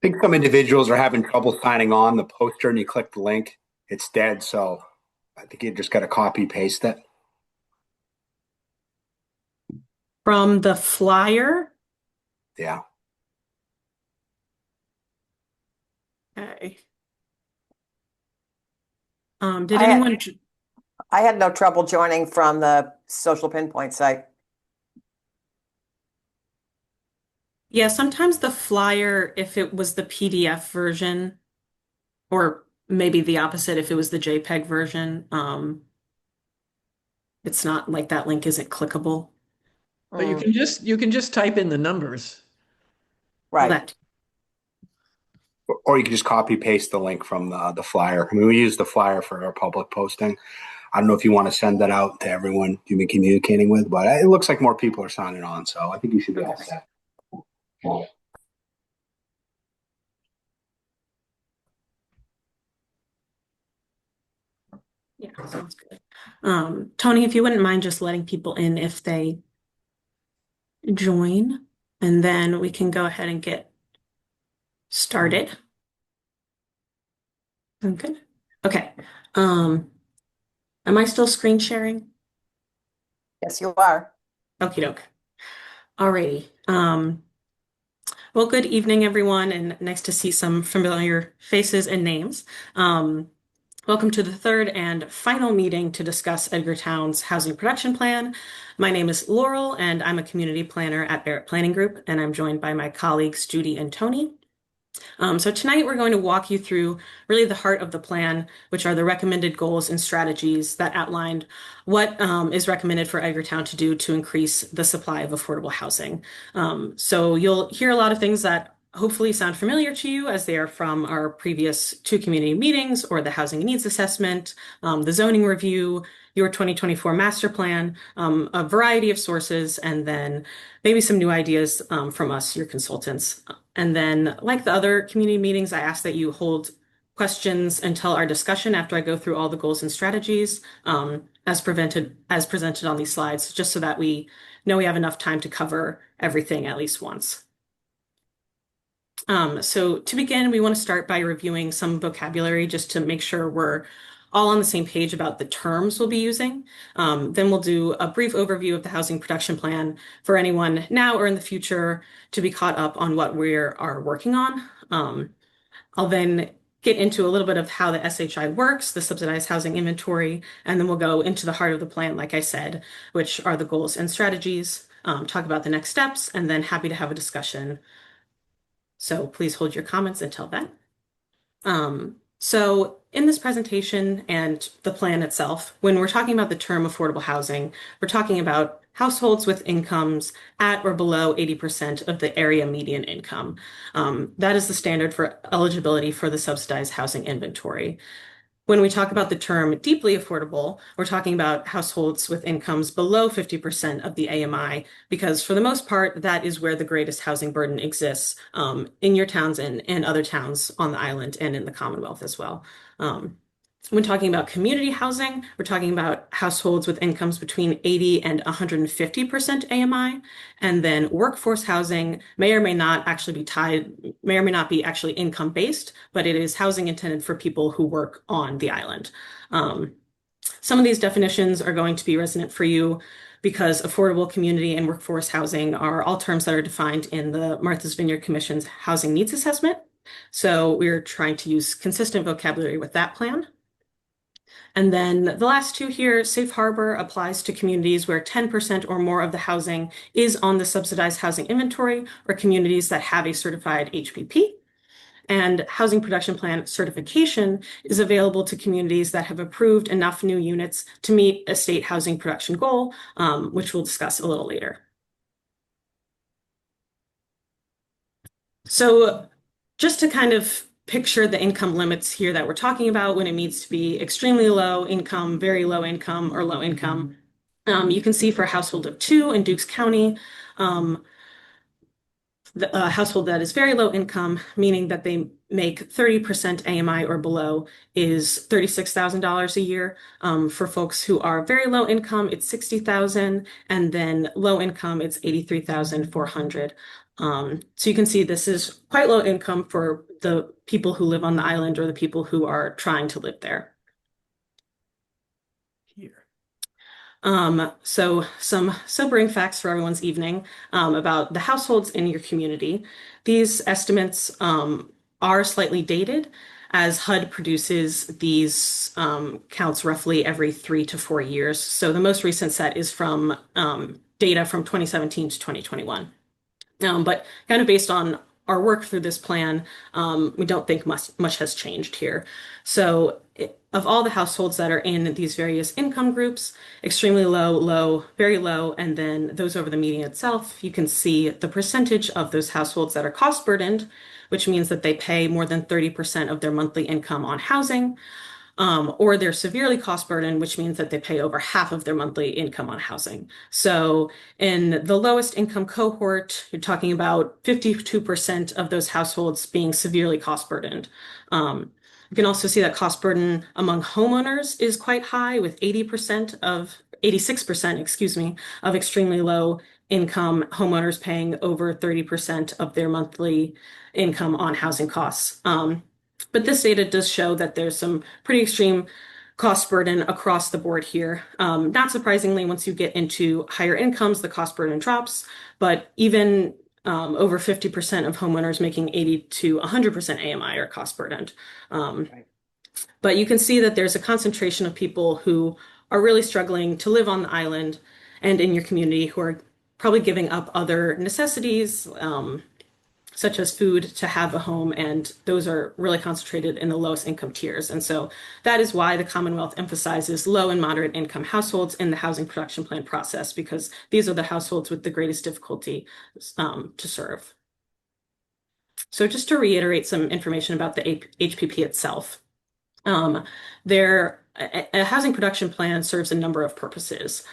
think some individuals are having trouble signing on the poster and you click the link, it's dead. So I think you just got to copy paste it. From the flyer. Yeah. Okay. Did I had anyone? I had no trouble joining from the social pinpoint site. Yeah, sometimes the flyer, if it was the PDF version, or maybe the opposite, if it was the JPEG version, it's not like that link isn't clickable. But you Mm, can just type in the numbers. Well, right. that Or you can just copy paste the link from the flyer. I mean, we use the flyer for our public posting. I don't know if you want to send that out to everyone you've been communicating with, but it looks like more people are signing on. So I think you should be all okay. set. Yeah, sounds good. Tony, if you wouldn't mind just letting people in if they join, and then we can go ahead and get started. Okay. Okay. Um, am I still screen sharing? Yes, you are. Okie doke. Alrighty. Well, good evening, everyone, and nice to see some familiar faces and names. Welcome to the third and final meeting to discuss Edgartown's housing production plan. My name is Laurel, and I'm a community planner at Barrett Planning Group, and I'm joined by my colleagues Judy and Tony. So tonight we're going to walk you through really the heart of the plan, which are the recommended goals and strategies that outlined what is recommended for Edgartown to do to increase the supply of affordable housing. So you'll hear a lot of things that hopefully sound familiar to you as they are from our previous two community meetings or the housing needs assessment, the zoning review, your 2024 master plan, a variety of sources, and then maybe some new ideas from us, your consultants. And then, like the other community meetings, I ask that you hold questions until our discussion after I go through all the goals and strategies as presented on these slides, just so that we know we have enough time to cover everything at least once. So to begin, we want to start by reviewing some vocabulary just to make sure we're all on the same page about the terms we'll be using. Then we'll do a brief overview of the housing production plan for anyone now or in the future to be caught up on what we are working on. I'll then get into a little bit of how the SHI works, the subsidized housing inventory, and then we'll go into the heart of the plan, like I said, which are the goals and strategies, talk about the next steps, and then happy to have a discussion. So please hold your comments until then. So in this presentation and the plan itself, when we're talking about the term affordable housing, we're talking about households with incomes at or below 80% of the area median income. That is the standard for eligibility for the subsidized housing inventory. When we talk about the term deeply affordable, we're talking about households with incomes below 50% of the AMI, because for the most part, that is where the greatest housing burden exists in your towns and other towns on the island and in the Commonwealth as well. Um, when talking about community housing, we're talking about households with incomes between 80 and 150% AMI. And then workforce housing may or may not actually be tied, may or may not be actually income based, but it is housing intended for people who work on the island. Some of these definitions are going to be resonant for you because affordable community and workforce housing are all terms that are defined in the Martha's Vineyard Commission's housing needs assessment. So we're trying to use consistent vocabulary with that plan. And then the last two here, safe harbor applies to communities where 10% or more of the housing is on the subsidized housing inventory or communities that have a certified HPP. And housing production plan certification is available to communities that have approved enough new units to meet a state housing production goal, which we'll discuss a little later. So just to kind of picture the income limits here that we're talking about when it needs to be extremely low income, very low income, or low income. You can see for a household of two in Dukes County, a household that is very low income, meaning that they make 30% AMI or below, is $36,000 a year. For folks who are very low income, it's $60,000, and then low income, it's $83,400. So you can see this is quite low income for the people who live on the island or the people who are trying to live there. Here. So some sobering facts for everyone's evening about the households in your community. These estimates are slightly dated as HUD produces these counts roughly every 3 to 4 years. So the most recent set is from data from 2017 to 2021. But kind of based on our work through this plan, we don't think much has changed here. So of all the households that are in these various income groups, extremely low, low, very low, and then those over the median itself, you can see the percentage of those households that are cost burdened, which means that they pay more than 30% of their monthly income on housing, or they're severely cost burdened, which means that they pay over half of their monthly income on housing. So in the lowest income cohort, you're talking about 52% of those households being severely cost burdened. You can also see that cost burden among homeowners is quite high, with 86%, excuse me, of extremely low income homeowners paying over 30% of their monthly income on housing costs. But this data does show that there's some pretty extreme cost burden across the board here. Not surprisingly, once you get into higher incomes, the cost burden drops, but even over 50% of homeowners making 80 to 100% AMI are cost burdened. But you can see that there's a concentration of people who are really struggling to live on the island and in your community who are probably giving up other necessities, such as food, to have a home, and those are really concentrated in the lowest income tiers. And so that is why the Commonwealth emphasizes low and moderate income households in the housing production plan process, because these are the households with the greatest difficulty to serve. So just to reiterate some information about the HPP itself. A housing production plan serves a number of purposes.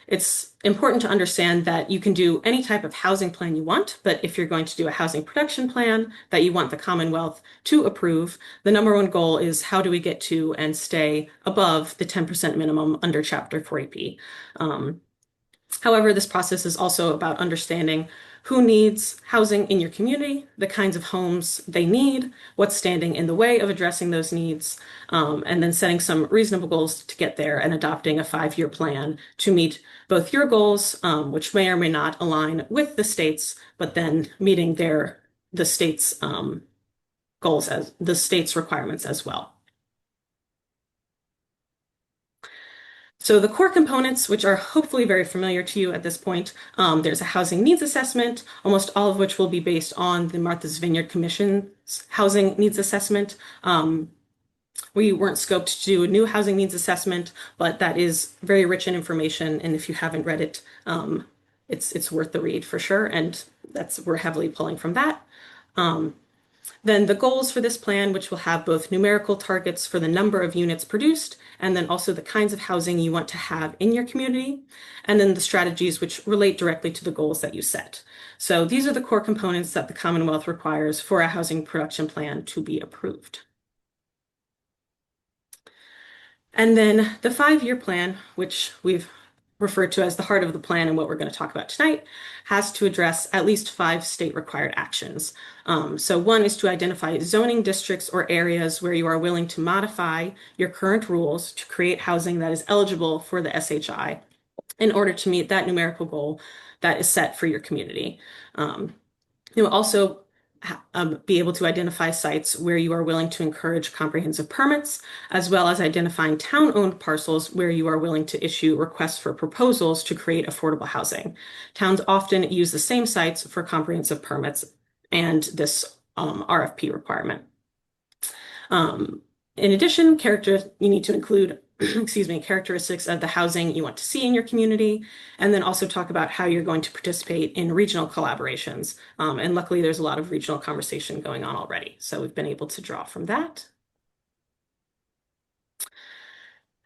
It's important to understand that you can do any type of housing plan you want, but if you're going to do a housing production plan that you want the Commonwealth to approve, the number one goal is how do we get to and stay above the 10% minimum under Chapter 40P. However, this process is also about understanding who needs housing in your community, the kinds of homes they need, what's standing in the way of addressing those needs, and then setting some reasonable goals to get there and adopting a 5-year plan to meet both your goals, which may or may not align with the state's, but then meeting the state's goals as the state's requirements as well. So the core components, which are hopefully very familiar to you at this point, there's a housing needs assessment, almost all of which will be based on the Martha's Vineyard Commission's housing needs assessment. We weren't scoped to do a new housing needs assessment, but that is very rich in information, and if you haven't read it, it's worth the read for sure, and we're heavily pulling from that. Then the goals for this plan, which will have both numerical targets for the number of units produced, and then also the kinds of housing you want to have in your community, and then the strategies which relate directly to the goals that you set. So these are the core components that the Commonwealth requires for a housing production plan to be approved. And then the 5-year plan, which we've referred to as the heart of the plan and what we're going to talk about tonight, has to address at least 5 state required actions. So one is to identify zoning districts or areas where you are willing to modify your current rules to create housing that is eligible for the SHI in order to meet that numerical goal that is set for your community. You'll also be able to identify sites where you are willing to encourage comprehensive permits, as well as identifying town-owned parcels where you are willing to issue requests for proposals to create affordable housing. Towns often use the same sites for comprehensive permits and this RFP requirement. In addition, you need to include characteristics of the housing you want to see in your community, and then also talk about how you're going to participate in regional collaborations. And luckily, there's a lot of regional conversation going on already, so we've been able to draw from that.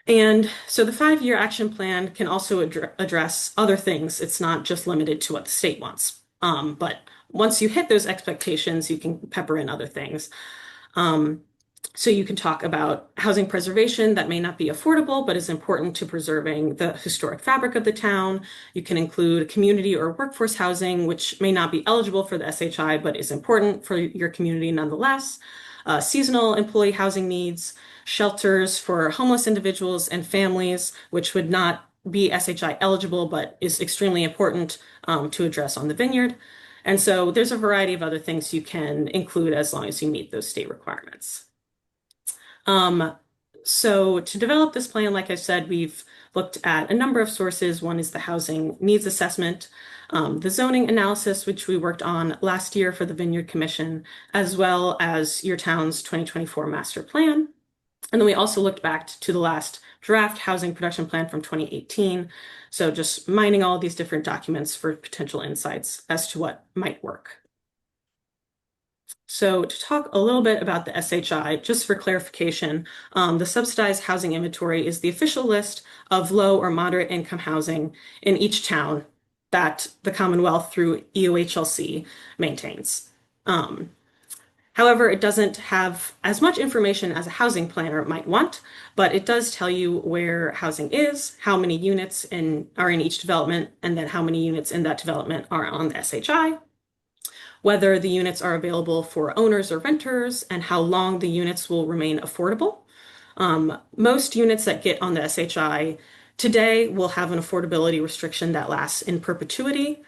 And so the 5-year action plan can also address other things. It's not just limited to what the state wants. But once you hit those expectations, you can pepper in other things. So you can talk about housing preservation that may not be affordable, but is important to preserving the historic fabric of the town. You can include community or workforce housing, which may not be eligible for the SHI, but is important for your community nonetheless. Seasonal employee housing needs, shelters for homeless individuals and families, which would not be SHI eligible, but is extremely important to address on the vineyard. And so there's a variety of other things you can include as long as you meet those state requirements. Um, so to develop this plan, like I said, we've looked at a number of sources. One is the housing needs assessment, the zoning analysis, which we worked on last year for the Vineyard Commission, as well as your town's 2024 master plan. And then we also looked back to the last draft housing production plan from 2018. So just mining all these different documents for potential insights as to what might work. So to talk a little bit about the SHI, just for clarification, the subsidized housing inventory is the official list of low or moderate income housing in each town that the Commonwealth through EOHLC maintains. However, it doesn't have as much information as a housing planner might want, but it does tell you where housing is, how many units are in each development, and then how many units in that development are on the SHI, whether the units are available for owners or renters, and how long the units will remain affordable. Most units that get on the SHI today will have an affordability restriction that lasts in perpetuity,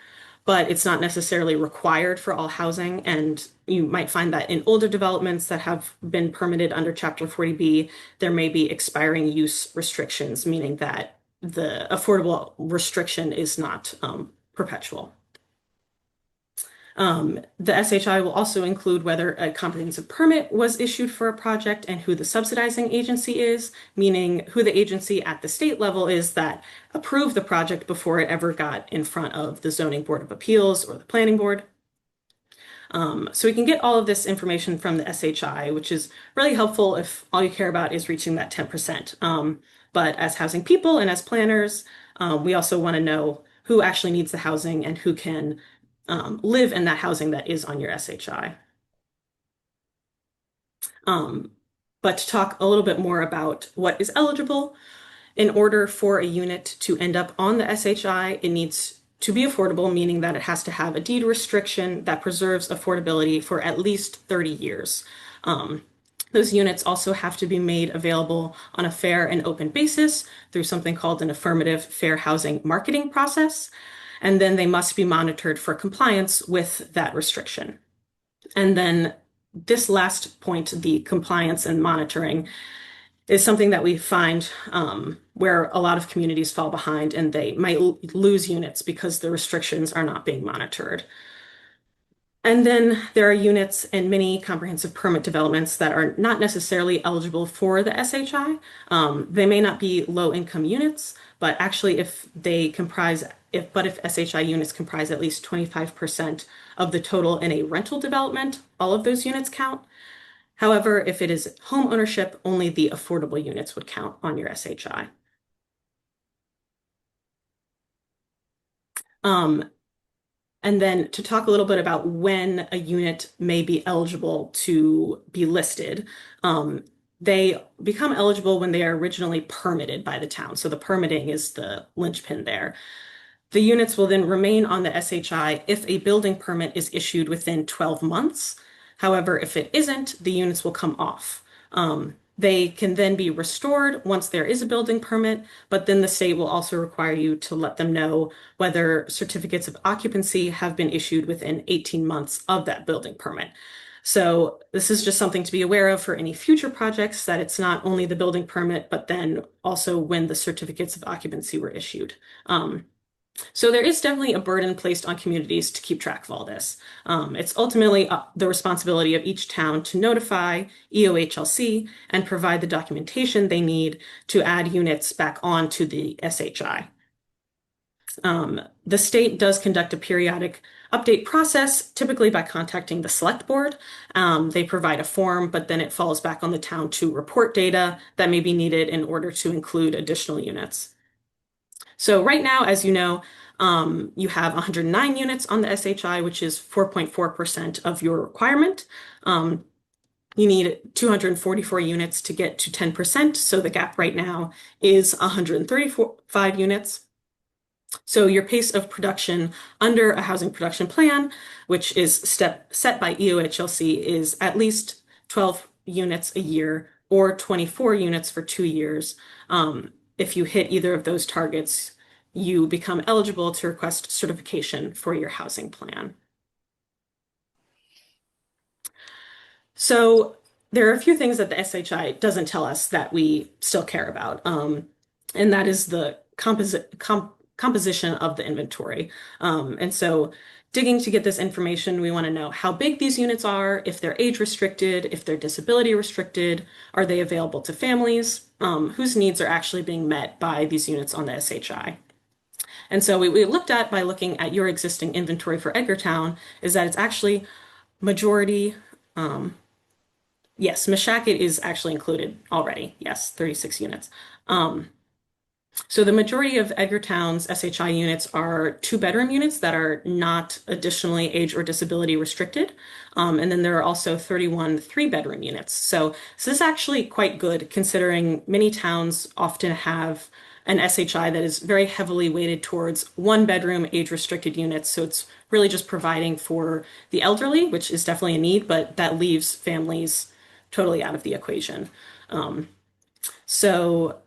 but it's not necessarily required for all housing. And you might find that in older developments that have been permitted under Chapter 40B, there may be expiring use restrictions, meaning that the affordable restriction is not perpetual. The SHI will also include whether a comprehensive permit was issued for a project and who the subsidizing agency is, meaning who the agency at the state level is that approved the project before it ever got in front of the Zoning Board of Appeals or the Planning Board. So we can get all of this information from the SHI, which is really helpful if all you care about is reaching that 10%. But as housing people and as planners, we also want to know who actually needs the housing and who can live in that housing that is on your SHI. But to talk a little bit more about what is eligible, in order for a unit to end up on the SHI, it needs to be affordable, meaning that it has to have a deed restriction that preserves affordability for at least 30 years. Those units also have to be made available on a fair and open basis through something called an affirmative fair housing marketing process. And then they must be monitored for compliance with that restriction. And then this last point, the compliance and monitoring, is something that we find where a lot of communities fall behind and they might lose units because the restrictions are not being monitored. And then there are units in many comprehensive permit developments that are not necessarily eligible for the SHI. They may not be low income units, but actually if SHI units comprise at least 25% of the total in a rental development, all of those units count. However, if it is home ownership, only the affordable units would count on your SHI. And then to talk a little bit about when a unit may be eligible to be listed, they become eligible when they are originally permitted by the town. So the permitting is the linchpin there. The units will then remain on the SHI if a building permit is issued within 12 months. However, if it isn't, the units will come off. They can then be restored once there is a building permit, but then the state will also require you to let them know whether certificates of occupancy have been issued within 18 months of that building permit. So this is just something to be aware of for any future projects, that it's not only the building permit, but then also when the certificates of occupancy were issued. So there is definitely a burden placed on communities to keep track of all this. It's ultimately the responsibility of each town to notify EOHLC and provide the documentation they need to add units back onto the SHI. The state does conduct a periodic update process, typically by contacting the select board. They provide a form, but then it falls back on the town to report data that may be needed in order to include additional units. So right now, as you know, you have 109 units on the SHI, which is 4.4% of your requirement. You need 244 units to get to 10%. So the gap right now is 135 units. So your pace of production under a housing production plan, which is set by EOHLC, is at least 12 units a year or 24 units for 2 years. If you hit either of those targets, you become eligible to request certification for your housing plan. So there are a few things that the SHI doesn't tell us that we still care about, and that is the composition of the inventory. And so digging to get this information, we want to know how big these units are, if they're age restricted, if they're disability restricted, are they available to families, whose needs are actually being met by these units on the SHI. And so we looked at, by looking at your existing inventory for Edgartown, is that it's actually majority, yes, Meshacket is actually included already. Yes, 36 units. So the majority of Edgartown's SHI units are 2-bedroom units that are not additionally age or disability restricted. And then there are also 31 3-bedroom units. So this is actually quite good, considering many towns often have an SHI that is very heavily weighted towards 1-bedroom age restricted units. So it's really just providing for the elderly, which is definitely a need, but that leaves families totally out of the equation. So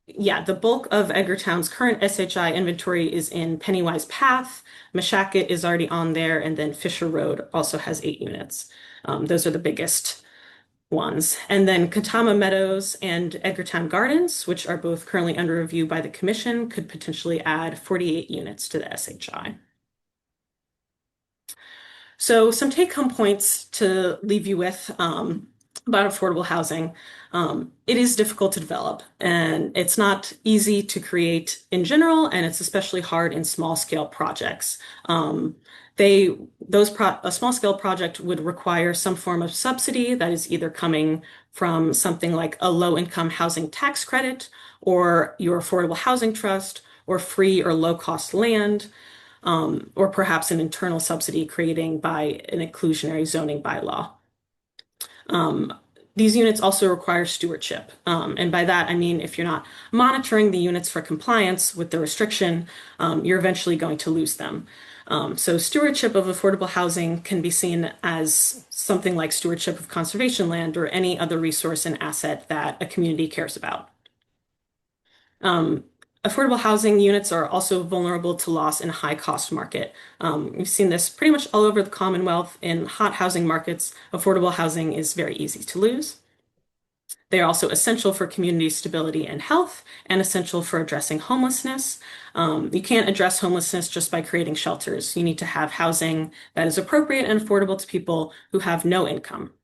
yeah, the bulk of Edgartown's current SHI inventory is in Pennywise Path. Meshacket is already on there, and then Fisher Road also has 8 units. Those are the biggest ones. And then Katama Meadows and Edgartown Gardens, which are both currently under review by the commission, could potentially add 48 units to the SHI. So some take-home points to leave you with about affordable housing. It is difficult to develop, and it's not easy to create in general, and it's especially hard in small-scale projects. A small-scale project would require some form of subsidy that is either coming from something like a low-income housing tax credit, or your affordable housing trust, or free or low-cost land, or perhaps an internal subsidy creating by an inclusionary zoning bylaw. These units also require stewardship. And by that, I mean, if you're not monitoring the units for compliance with the restriction, you're eventually going to lose them. So stewardship of affordable housing can be seen as something like stewardship of conservation land or any other resource and asset that a community cares about. Affordable housing units are also vulnerable to loss in a high-cost market. We've seen this pretty much all over the Commonwealth. In hot housing markets, affordable housing is very easy to lose. They are also essential for community stability and health, and essential for addressing homelessness. You can't address homelessness just by creating shelters. You need to have housing that is appropriate and affordable to people who have no income.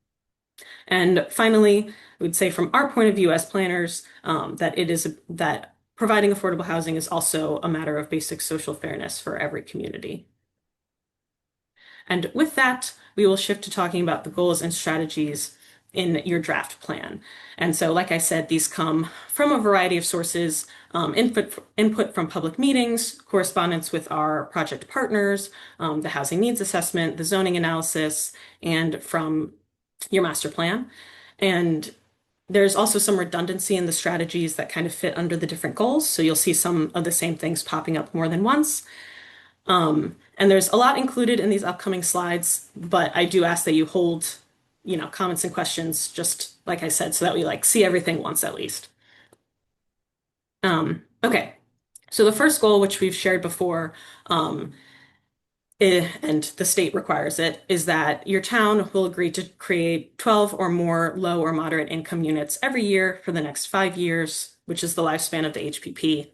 And finally, I would say from our point of view as planners, that providing affordable housing is also a matter of basic social fairness for every community. And with that, we will shift to talking about the goals and strategies in your draft plan. And so, like I said, these come from a variety of sources, input from public meetings, correspondence with our project partners, the housing needs assessment, the zoning analysis, and from your master plan. And there's also some redundancy in the strategies that kind of fit under the different goals. So you'll see some of the same things popping up more than once. And there's a lot included in these upcoming slides, but I do ask that you hold, comments and questions, just like I said, so that we see everything once at least. Okay. So the first goal, which we've shared before, and the state requires it, is that your town will agree to create 12 or more low or moderate income units every year for the next 5 years, which is the lifespan of the HPP,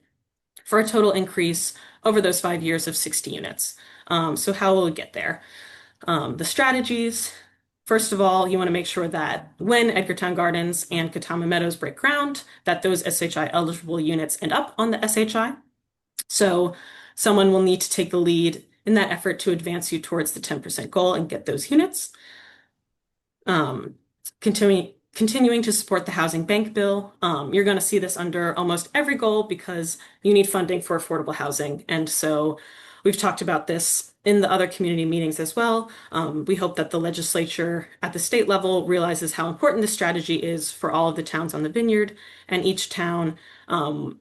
for a total increase over those 5 years of 60 units. So how will we get there? The strategies, first of all, you want to make sure that when Edgartown Gardens and Katama Meadows break ground, that those SHI eligible units end up on the SHI. So someone will need to take the lead in that effort to advance you towards the 10% goal and get those units. Continuing to support the housing bank bill. You're going to see this under almost every goal because you need funding for affordable housing. And so we've talked about this in the other community meetings as well. We hope that the legislature at the state level realizes how important this strategy is for all of the towns on the vineyard, and each town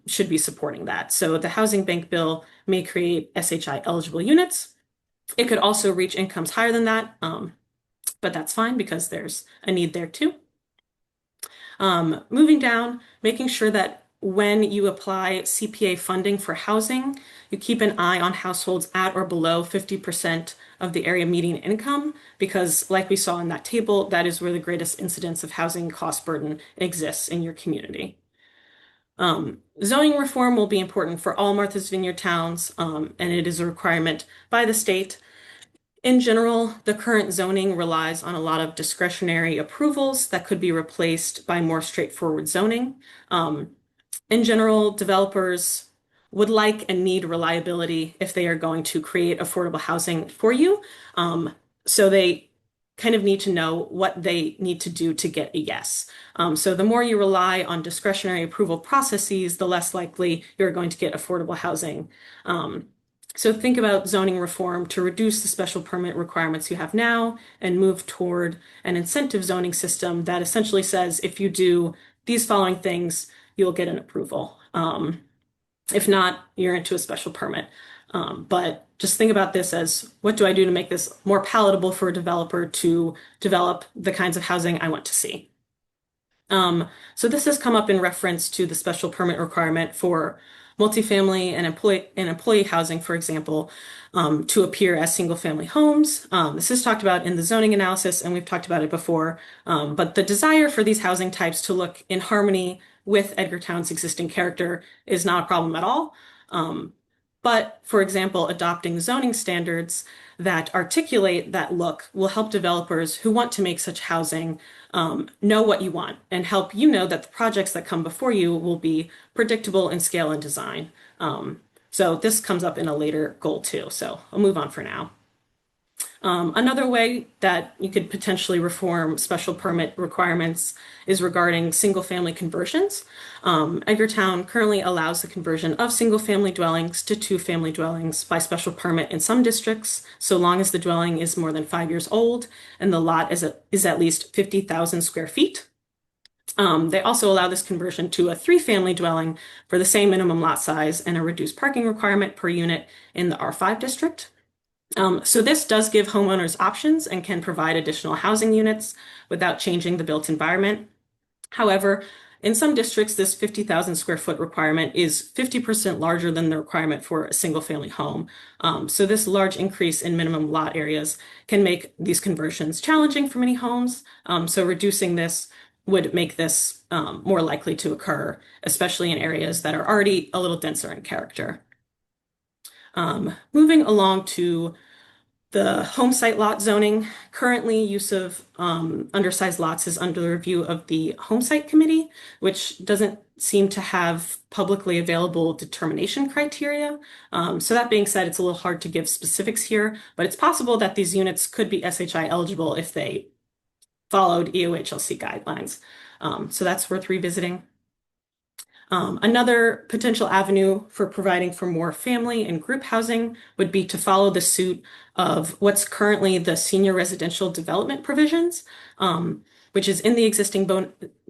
should be supporting that. So the housing bank bill may create SHI eligible units. It could also reach incomes higher than that, but that's fine because there's a need there too. Moving down, making sure that when you apply CPA funding for housing, you keep an eye on households at or below 50% of the area median income, because like we saw in that table, that is where the greatest incidence of housing cost burden exists in your community. Zoning reform will be important for all Martha's Vineyard towns, and it is a requirement by the state. In general, the current zoning relies on a lot of discretionary approvals that could be replaced by more straightforward zoning. In general, developers would like and need reliability if they are going to create affordable housing for you. So they kind of need to know what they need to do to get a yes. So the more you rely on discretionary approval processes, the less likely you're going to get affordable housing. So think about zoning reform to reduce the special permit requirements you have now and move toward an incentive zoning system that essentially says if you do these following things, you'll get an approval. If not, you're into a special permit. But just think about this as, what do I do to make this more palatable for a developer to develop the kinds of housing I want to see? So this has come up in reference to the special permit requirement for multifamily and employee housing, for example, to appear as single-family homes. This is talked about in the zoning analysis, and we've talked about it before. But the desire for these housing types to look in harmony with Edgartown's existing character is not a problem at all. But, for example, adopting zoning standards that articulate that look will help developers who want to make such housing know what you want and help you know that the projects that come before you will be predictable in scale and design. So this comes up in a later goal too. So I'll move on for now. Another way that you could potentially reform special permit requirements is regarding single-family conversions. Edgartown currently allows the conversion of single-family dwellings to two-family dwellings by special permit in some districts, so long as the dwelling is more than 5 years old and the lot is at least 50,000 square feet. They also allow this conversion to a three-family dwelling for the same minimum lot size and a reduced parking requirement per unit in the R5 district. So this does give homeowners options and can provide additional housing units without changing the built environment. However, in some districts, this 50,000 square foot requirement is 50% larger than the requirement for a single family home. So this large increase in minimum lot areas can make these conversions challenging for many homes. So reducing this would make this more likely to occur, especially in areas that are already a little denser in character. Moving along to the home site lot zoning. Currently, use of undersized lots is under the review of the Home Site Committee, which doesn't seem to have publicly available determination criteria. So that being said, it's a little hard to give specifics here, but it's possible that these units could be SHI eligible if they followed EOHLC guidelines. So that's worth revisiting. Another potential avenue for providing for more family and group housing would be to follow the suit of what's currently the senior residential development provisions, which is in the existing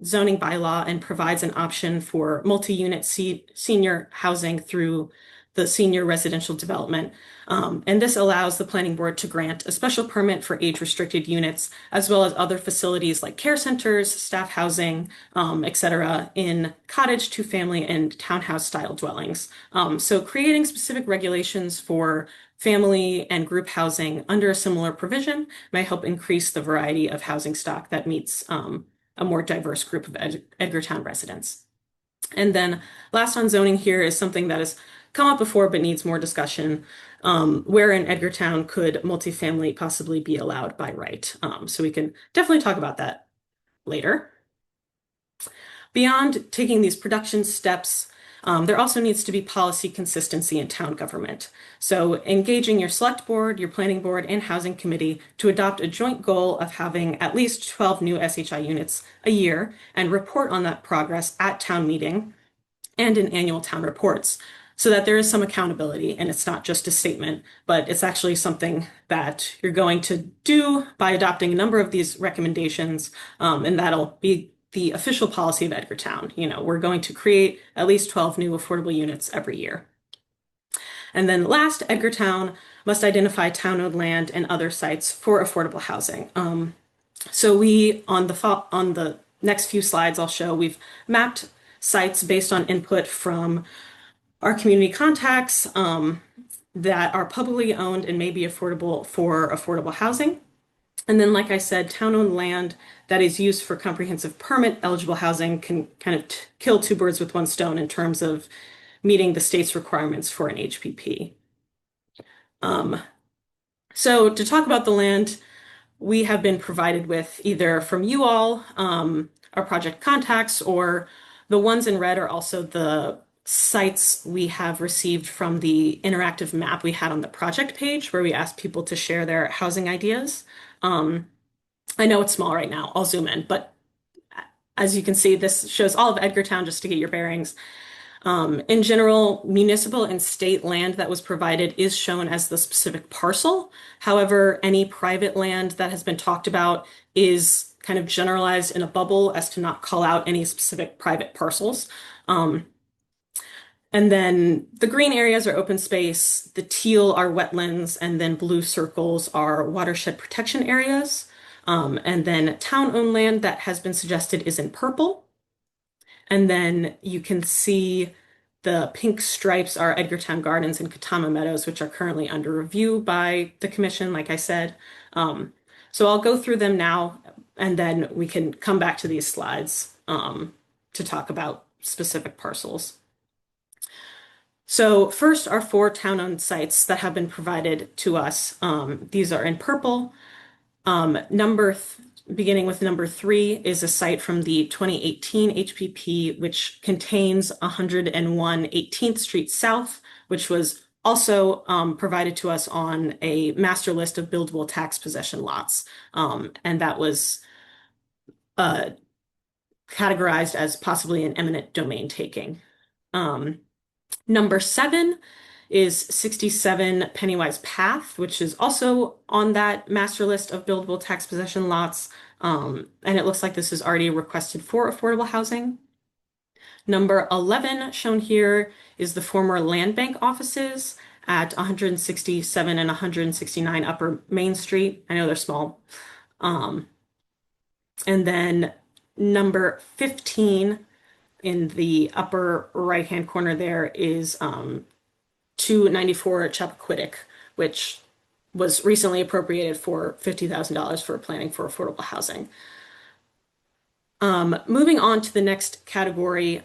zoning bylaw and provides an option for multi-unit senior housing through the senior residential development. And this allows the planning board to grant a special permit for age-restricted units, as well as other facilities like care centers, staff housing, et cetera, in cottage, two-family, and townhouse-style dwellings. So creating specific regulations for family and group housing under a similar provision may help increase the variety of housing stock that meets a more diverse group of Edgartown residents. And then last on zoning here is something that has come up before but needs more discussion. Where in Edgartown could multifamily possibly be allowed by right? So we can definitely talk about that later. Beyond taking these production steps, there also needs to be policy consistency in town government. So engaging your select board, your planning board, and housing committee to adopt a joint goal of having at least 12 new SHI units a year and report on that progress at town meeting and in annual town reports. so that there is some accountability and it's not just a statement, but it's actually something that you're going to do by adopting a number of these recommendations, and that'll be the official policy of Edgartown. We're going to create at least 12 new affordable units every year. And then last, Edgartown must identify town-owned land and other sites for affordable housing. So we, on the next few slides I'll show, we've mapped sites based on input from our community contacts that are publicly owned and may be affordable for affordable housing. And then, like I said, town-owned land that is used for comprehensive permit eligible housing can kind of kill two birds with one stone in terms of meeting the state's requirements for an HPP. So to talk about the land, we have been provided with either from you all, our project contacts, or the ones in red are also the sites we have received from the interactive map we had on the project page where we asked people to share their housing ideas. I know it's small right now, I'll zoom in, but as you can see, this shows all of Edgartown just to get your bearings. In general, municipal and state land that was provided is shown as the specific parcel. However, any private land that has been talked about is kind of generalized in a bubble as to not call out any specific private parcels. And then the green areas are open space, the teal are wetlands, and then blue circles are watershed protection areas. And then town-owned land that has been suggested is in purple. And then you can see the pink stripes are Edgartown Gardens and Katama Meadows, which are currently under review by the commission, like I said. So I'll go through them now, and then we can come back to these slides to talk about specific parcels. So first are 4 town-owned sites that have been provided to us. These are in purple. Beginning with number 3 is a site from the 2018 HPP, which contains 101 18th Street South, which was also provided to us on a master list of buildable tax possession lots. And that was categorized as possibly an eminent domain taking. Number 7 is 67 Pennywise Path, which is also on that master list of buildable tax possession lots. And it looks like this is already requested for affordable housing. Number 11 shown here is the former land bank offices at 167 and 169 Upper Main Street. I know they're small. And then number 15 in the upper right-hand corner there is 294 Chappaquiddick, which was recently appropriated for $50,000 for planning for affordable housing. Moving on to the next category,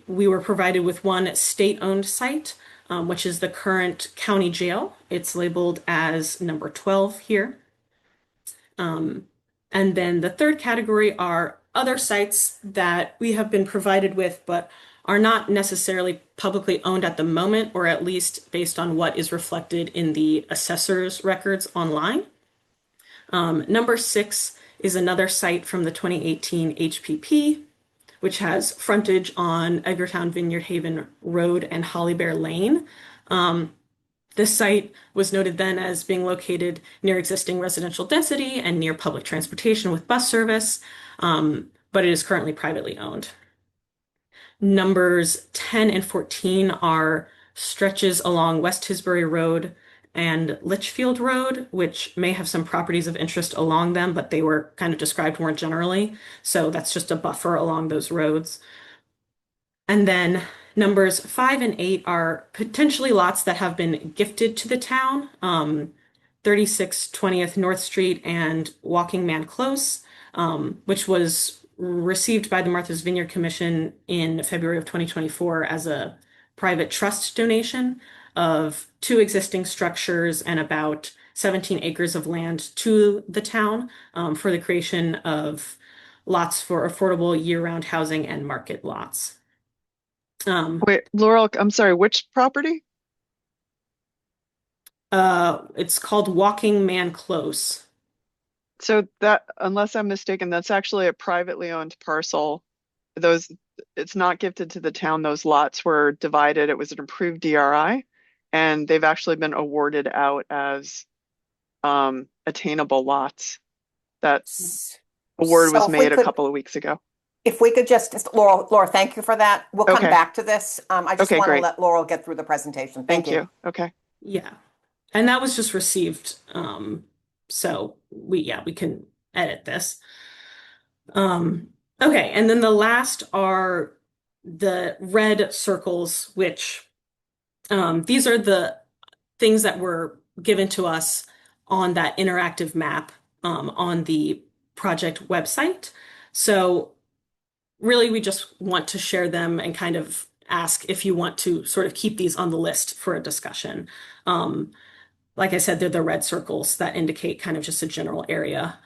we were provided with one state-owned site, which is the current county jail. It's labeled as number 12 here. And then the third category are other sites that we have been provided with, but are not necessarily publicly owned at the moment, or at least based on what is reflected in the assessor's records online. Number 6 is another site from the 2018 HPP, which has frontage on Edgartown Vineyard Haven Road and Holly Bear Lane. This site was noted then as being located near existing residential density and near public transportation with bus service, but it is currently privately owned. Numbers 10 and 14 are stretches along West Tisbury Road and Litchfield Road, which may have some properties of interest along them, but they were kind of described more generally. So that's just a buffer along those roads. And then numbers 5 and 8 are potentially lots that have been gifted to the town, 36 20th North Street and Walking Man Close, which was received by the Martha's Vineyard Commission in February of 2024 as a private trust donation of 2 existing structures and about 17 acres of land to the town for the creation of lots for affordable year-round housing and market lots. Wait, Laurel, I'm sorry, which property? It's called Walking Man Close. So that, unless I'm mistaken, that's actually a privately owned parcel. Those it's not gifted to the town. Those lots were divided. It was an approved DRI, and they've actually been awarded out as attainable lots. That award was So if we made a could, couple of weeks ago. if we could just, Laura, thank you for that. We'll come Okay. back to this. I just Okay, want to great. let Laurel get through the presentation. Thank Thank you. Okay. Yeah. And that was just received. So we can edit this. Okay, and then the last are the red circles, which these are the things that were given to us on that interactive map on the project website. So really, we just want to share them and kind of ask if you want to sort of keep these on the list for a discussion. Like I said, they're the red circles that indicate kind of just a general area.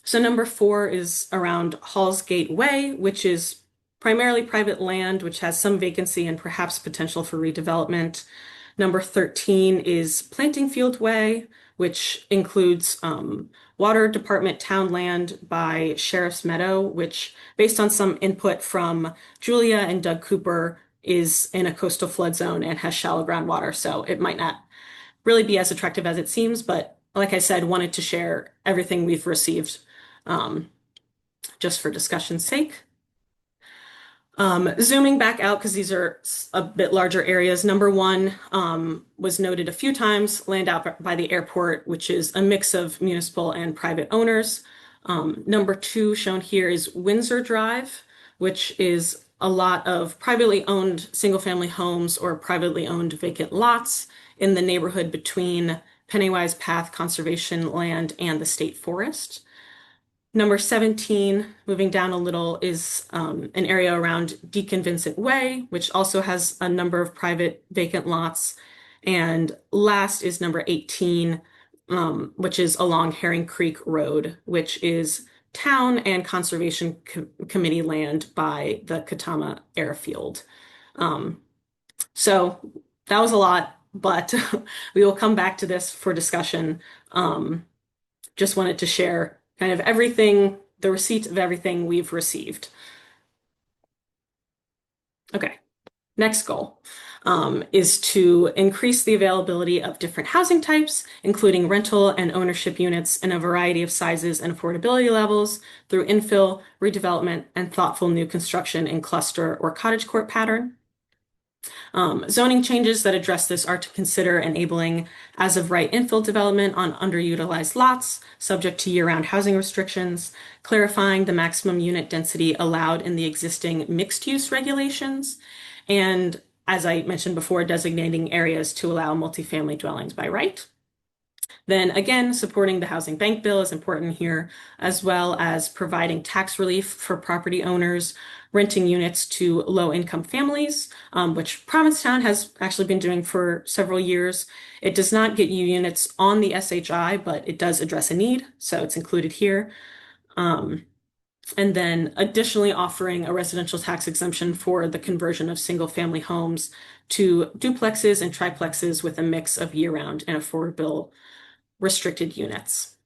So number 4 is around Halls Gate Way, which is primarily private land, which has some vacancy and perhaps potential for redevelopment. Number 13 is Planting Field Way, which includes Water Department town land by Sheriff's Meadow, which, based on some input from Julia and Doug Cooper, is in a coastal flood zone and has shallow groundwater, so it might not really be as attractive as it seems, but like I said, wanted to share everything we've received just for discussion's sake. Zooming back out, because these are a bit larger areas. Number 1 was noted a few times, land out by the airport, which is a mix of municipal and private owners. Number 2 shown here is Windsor Drive, which is a lot of privately owned single-family homes or privately owned vacant lots in the neighborhood between Pennywise Path Conservation Land and the State Forest. Number 17, moving down a little, is an area around Deacon Vincent Way, which also has a number of private vacant lots. And last is number 18, which is along Herring Creek Road, which is town and conservation committee land by the Katama Airfield. So that was a lot, but we will come back to this for discussion. Just wanted to share kind of everything, the receipt of everything we've received. Okay, next goal is to increase the availability of different housing types, including rental and ownership units in a variety of sizes and affordability levels through infill, redevelopment, and thoughtful new construction in cluster or cottage court pattern. Zoning changes that address this are to consider enabling as-of-right infill development on underutilized lots, subject to year-round housing restrictions, clarifying the maximum unit density allowed in the existing mixed-use regulations, and, as I mentioned before, designating areas to allow multifamily dwellings by right. Then again, supporting the housing bank bill is important here, as well as providing tax relief for property owners renting units to low-income families, which Provincetown has actually been doing for several years. It does not get you units on the SHI, but it does address a need, so it's included here. And then additionally offering a residential tax exemption for the conversion of single-family homes to duplexes and triplexes with a mix of year-round and affordable restricted units.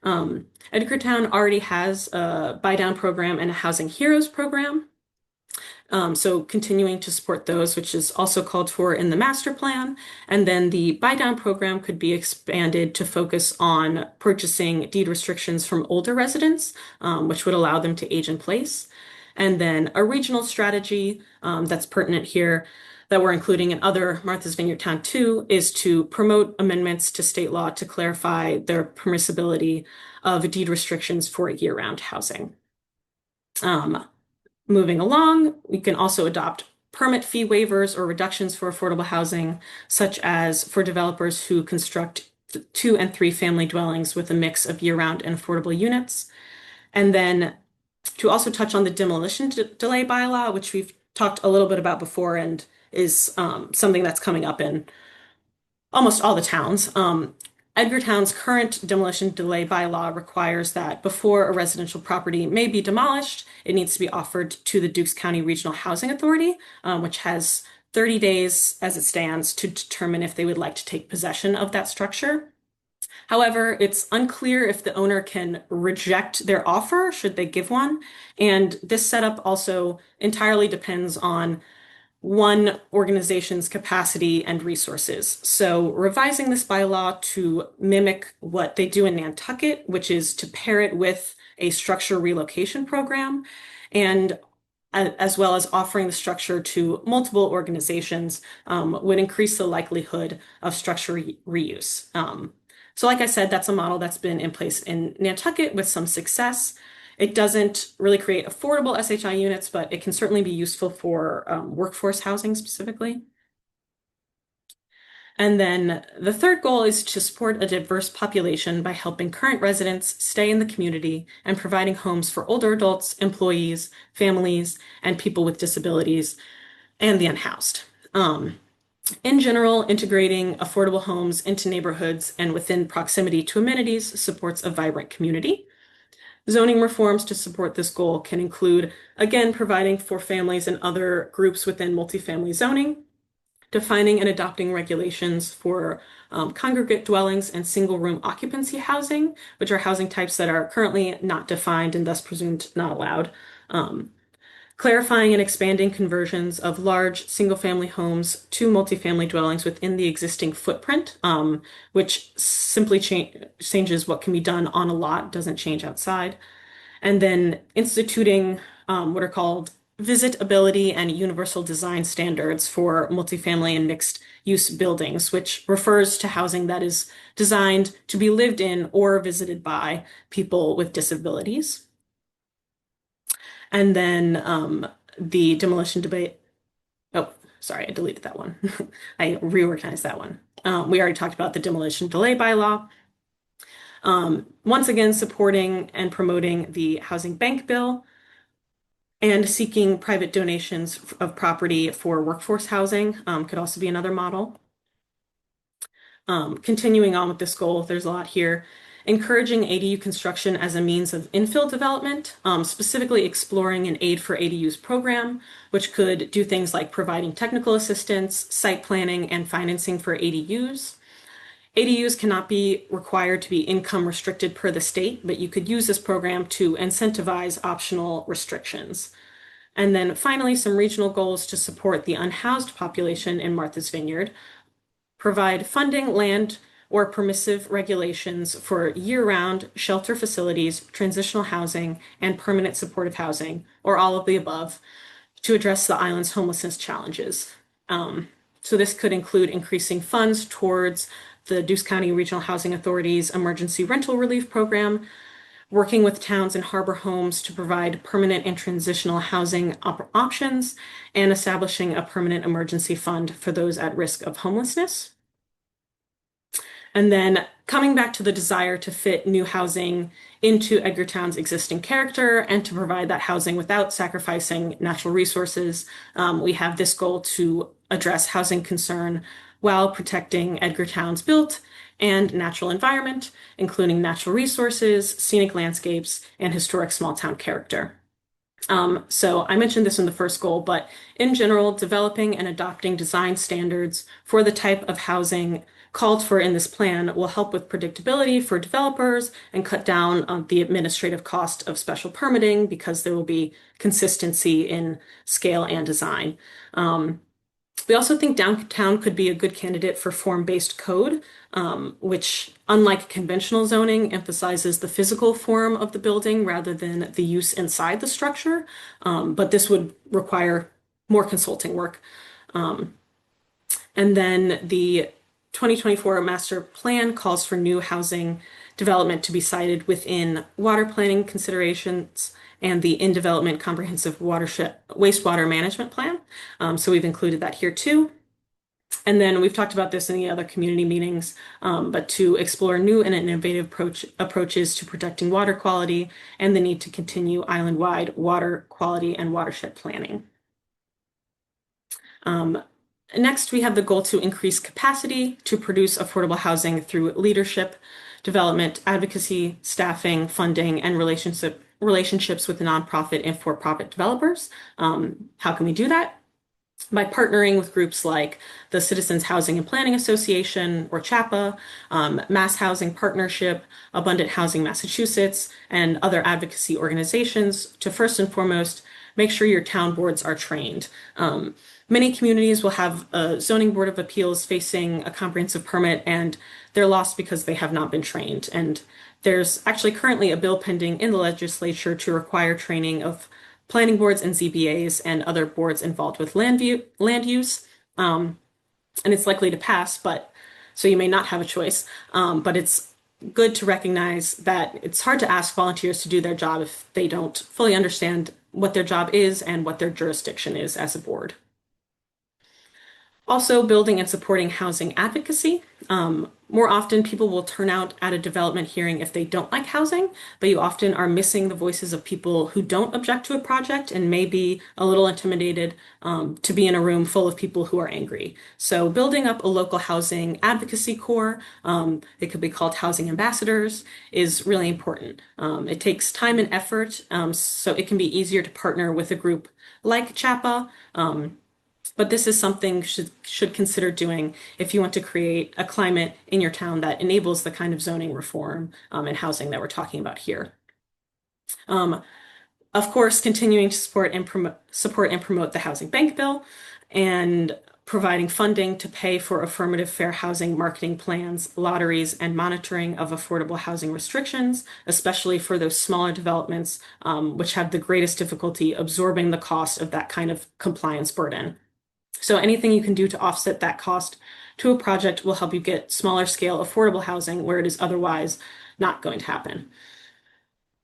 Edgartown already has a buy-down program and a Housing Heroes program. So continuing to support those, which is also called for in the master plan. And then the buy-down program could be expanded to focus on purchasing deed restrictions from older residents, which would allow them to age in place. And then a regional strategy that's pertinent here that we're including in other Martha's Vineyard Town 2 is to promote amendments to state law to clarify their permissibility of deed restrictions for year-round housing. Moving along, we can also adopt permit fee waivers or reductions for affordable housing, such as for developers who construct 2 and 3 family dwellings with a mix of year-round and affordable units. And then to also touch on the demolition delay bylaw, which we've talked a little bit about before and is something that's coming up in almost all the towns. Edgartown's current demolition delay bylaw requires that before a residential property may be demolished, it needs to be offered to the Dukes County Regional Housing Authority, which has 30 days as it stands to determine if they would like to take possession of that structure. However, it's unclear if the owner can reject their offer should they give one. And this setup also entirely depends on one organization's capacity and resources. So revising this bylaw to mimic what they do in Nantucket, which is to pair it with a structure relocation program, and as well as offering the structure to multiple organizations, would increase the likelihood of structure reuse. So like I said, that's a model that's been in place in Nantucket with some success. It doesn't really create affordable SHI units, but it can certainly be useful for workforce housing specifically. And then the third goal is to support a diverse population by helping current residents stay in the community and providing homes for older adults, employees, families, and people with disabilities and the unhoused. In general, integrating affordable homes into neighborhoods and within proximity to amenities supports a vibrant community. Zoning reforms to support this goal can include, again, providing for families and other groups within multifamily zoning, defining and adopting regulations for congregate dwellings and single-room occupancy housing, which are housing types that are currently not defined and thus presumed not allowed. Clarifying and expanding conversions of large single-family homes to multifamily dwellings within the existing footprint, which simply changes what can be done on a lot, doesn't change outside. And then instituting what are called visitability and universal design standards for multifamily and mixed use buildings, which refers to housing that is designed to be lived in or visited by people with disabilities. And then the demolition debate. Oh, sorry, I deleted that one. I reorganized that one. We already talked about the demolition delay bylaw. Once again, supporting and promoting the housing bank bill and seeking private donations of property for workforce housing could also be another model. Continuing on with this goal, there's a lot here. Encouraging ADU construction as a means of infill development, specifically exploring an Aid for ADUs program, which could do things like providing technical assistance, site planning, and financing for ADUs. ADUs cannot be required to be income restricted per the state, but you could use this program to incentivize optional restrictions. And then finally, some regional goals to support the unhoused population in Martha's Vineyard. Provide funding, land, or permissive regulations for year-round shelter facilities, transitional housing, and permanent supportive housing, or all of the above, to address the island's homelessness challenges. So this could include increasing funds towards the Deuce County Regional Housing Authority's Emergency Rental Relief Program, working with towns and harbor homes to provide permanent and transitional housing options, and establishing a permanent emergency fund for those at risk of homelessness. And then coming back to the desire to fit new housing into Edgartown's existing character and to provide that housing without sacrificing natural resources, we have this goal to address housing concern while protecting Edgartown's built and natural environment, including natural resources, scenic landscapes, and historic small town character. So I mentioned this in the first goal, but in general, developing and adopting design standards for the type of housing called for in this plan will help with predictability for developers and cut down on the administrative cost of special permitting because there will be consistency in scale and design. We also think downtown could be a good candidate for form-based code, which, unlike conventional zoning, emphasizes the physical form of the building rather than the use inside the structure. But this would require more consulting work. And then the 2024 master plan calls for new housing development to be sited within water planning considerations and the in-development comprehensive wastewater management plan. So we've included that here too. And then we've talked about this in the other community meetings, but to explore new and innovative approaches to protecting water quality and the need to continue island-wide water quality and watershed planning. Next, we have the goal to increase capacity to produce affordable housing through leadership, development, advocacy, staffing, funding, and relationships with nonprofit and for-profit developers. How can we do that? by partnering with groups like the Citizens Housing and Planning Association, or CHAPA, Mass Housing Partnership, Abundant Housing Massachusetts, and other advocacy organizations to first and foremost make sure your town boards are trained. Many communities will have a zoning board of appeals facing a comprehensive permit, and they're lost because they have not been trained. And there's actually currently a bill pending in the legislature to require training of planning boards and ZBAs and other boards involved with land use. And it's likely to pass, but so you may not have a choice. But it's good to recognize that it's hard to ask volunteers to do their job if they don't fully understand what their job is and what their jurisdiction is as a board. Also, building and supporting housing advocacy. More often, people will turn out at a development hearing if they don't like housing, but you often are missing the voices of people who don't object to a project and may be a little intimidated to be in a room full of people who are angry. So building up a local housing advocacy corps, it could be called housing ambassadors, is really important. It takes time and effort, so it can be easier to partner with a group like CHAPA, but this is something should consider doing if you want to create a climate in your town that enables the kind of zoning reform and housing that we're talking about here. Of course, continuing to support and promote the Housing Bank Bill, and providing funding to pay for affirmative fair housing marketing plans, lotteries, and monitoring of affordable housing restrictions, especially for those smaller developments which have the greatest difficulty absorbing the cost of that kind of compliance burden. So anything you can do to offset that cost to a project will help you get smaller scale affordable housing where it is otherwise not going to happen.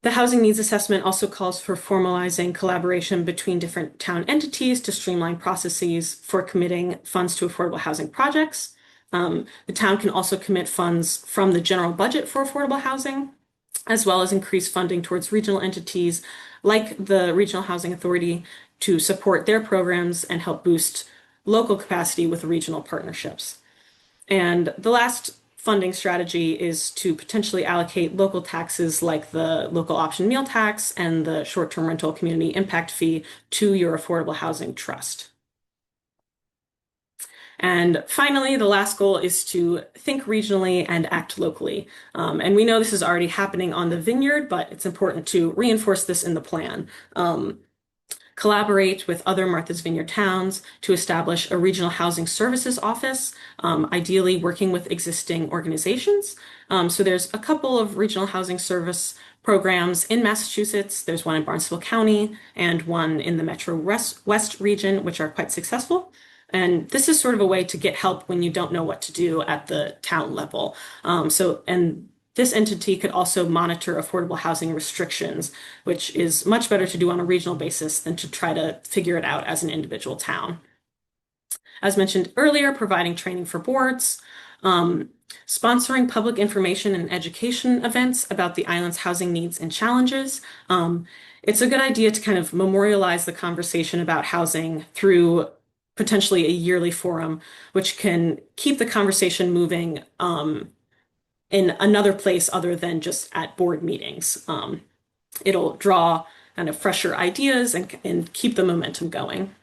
The housing needs assessment also calls for formalizing collaboration between different town entities to streamline processes for committing funds to affordable housing projects. The town can also commit funds from the general budget for affordable housing, as well as increase funding towards regional entities like the Regional Housing Authority to support their programs and help boost local capacity with regional partnerships. And the last funding strategy is to potentially allocate local taxes like the local option meal tax and the short-term rental community impact fee to your affordable housing trust. And finally, the last goal is to think regionally and act locally. And we know this is already happening on the vineyard, but it's important to reinforce this in the plan. Collaborate with other Martha's Vineyard towns to establish a regional housing services office, ideally working with existing organizations. So there's a couple of regional housing service programs in Massachusetts. There's one in Barnstable County and one in the Metro West region, which are quite successful. And this is sort of a way to get help when you don't know what to do at the town level. And this entity could also monitor affordable housing restrictions, which is much better to do on a regional basis than to try to figure it out as an individual town. As mentioned earlier, providing training for boards, sponsoring public information and education events about the island's housing needs and challenges. It's a good idea to kind of memorialize the conversation about housing through potentially a yearly forum, which can keep the conversation moving in another place other than just at board meetings. It'll draw kind of fresher ideas and keep the momentum going.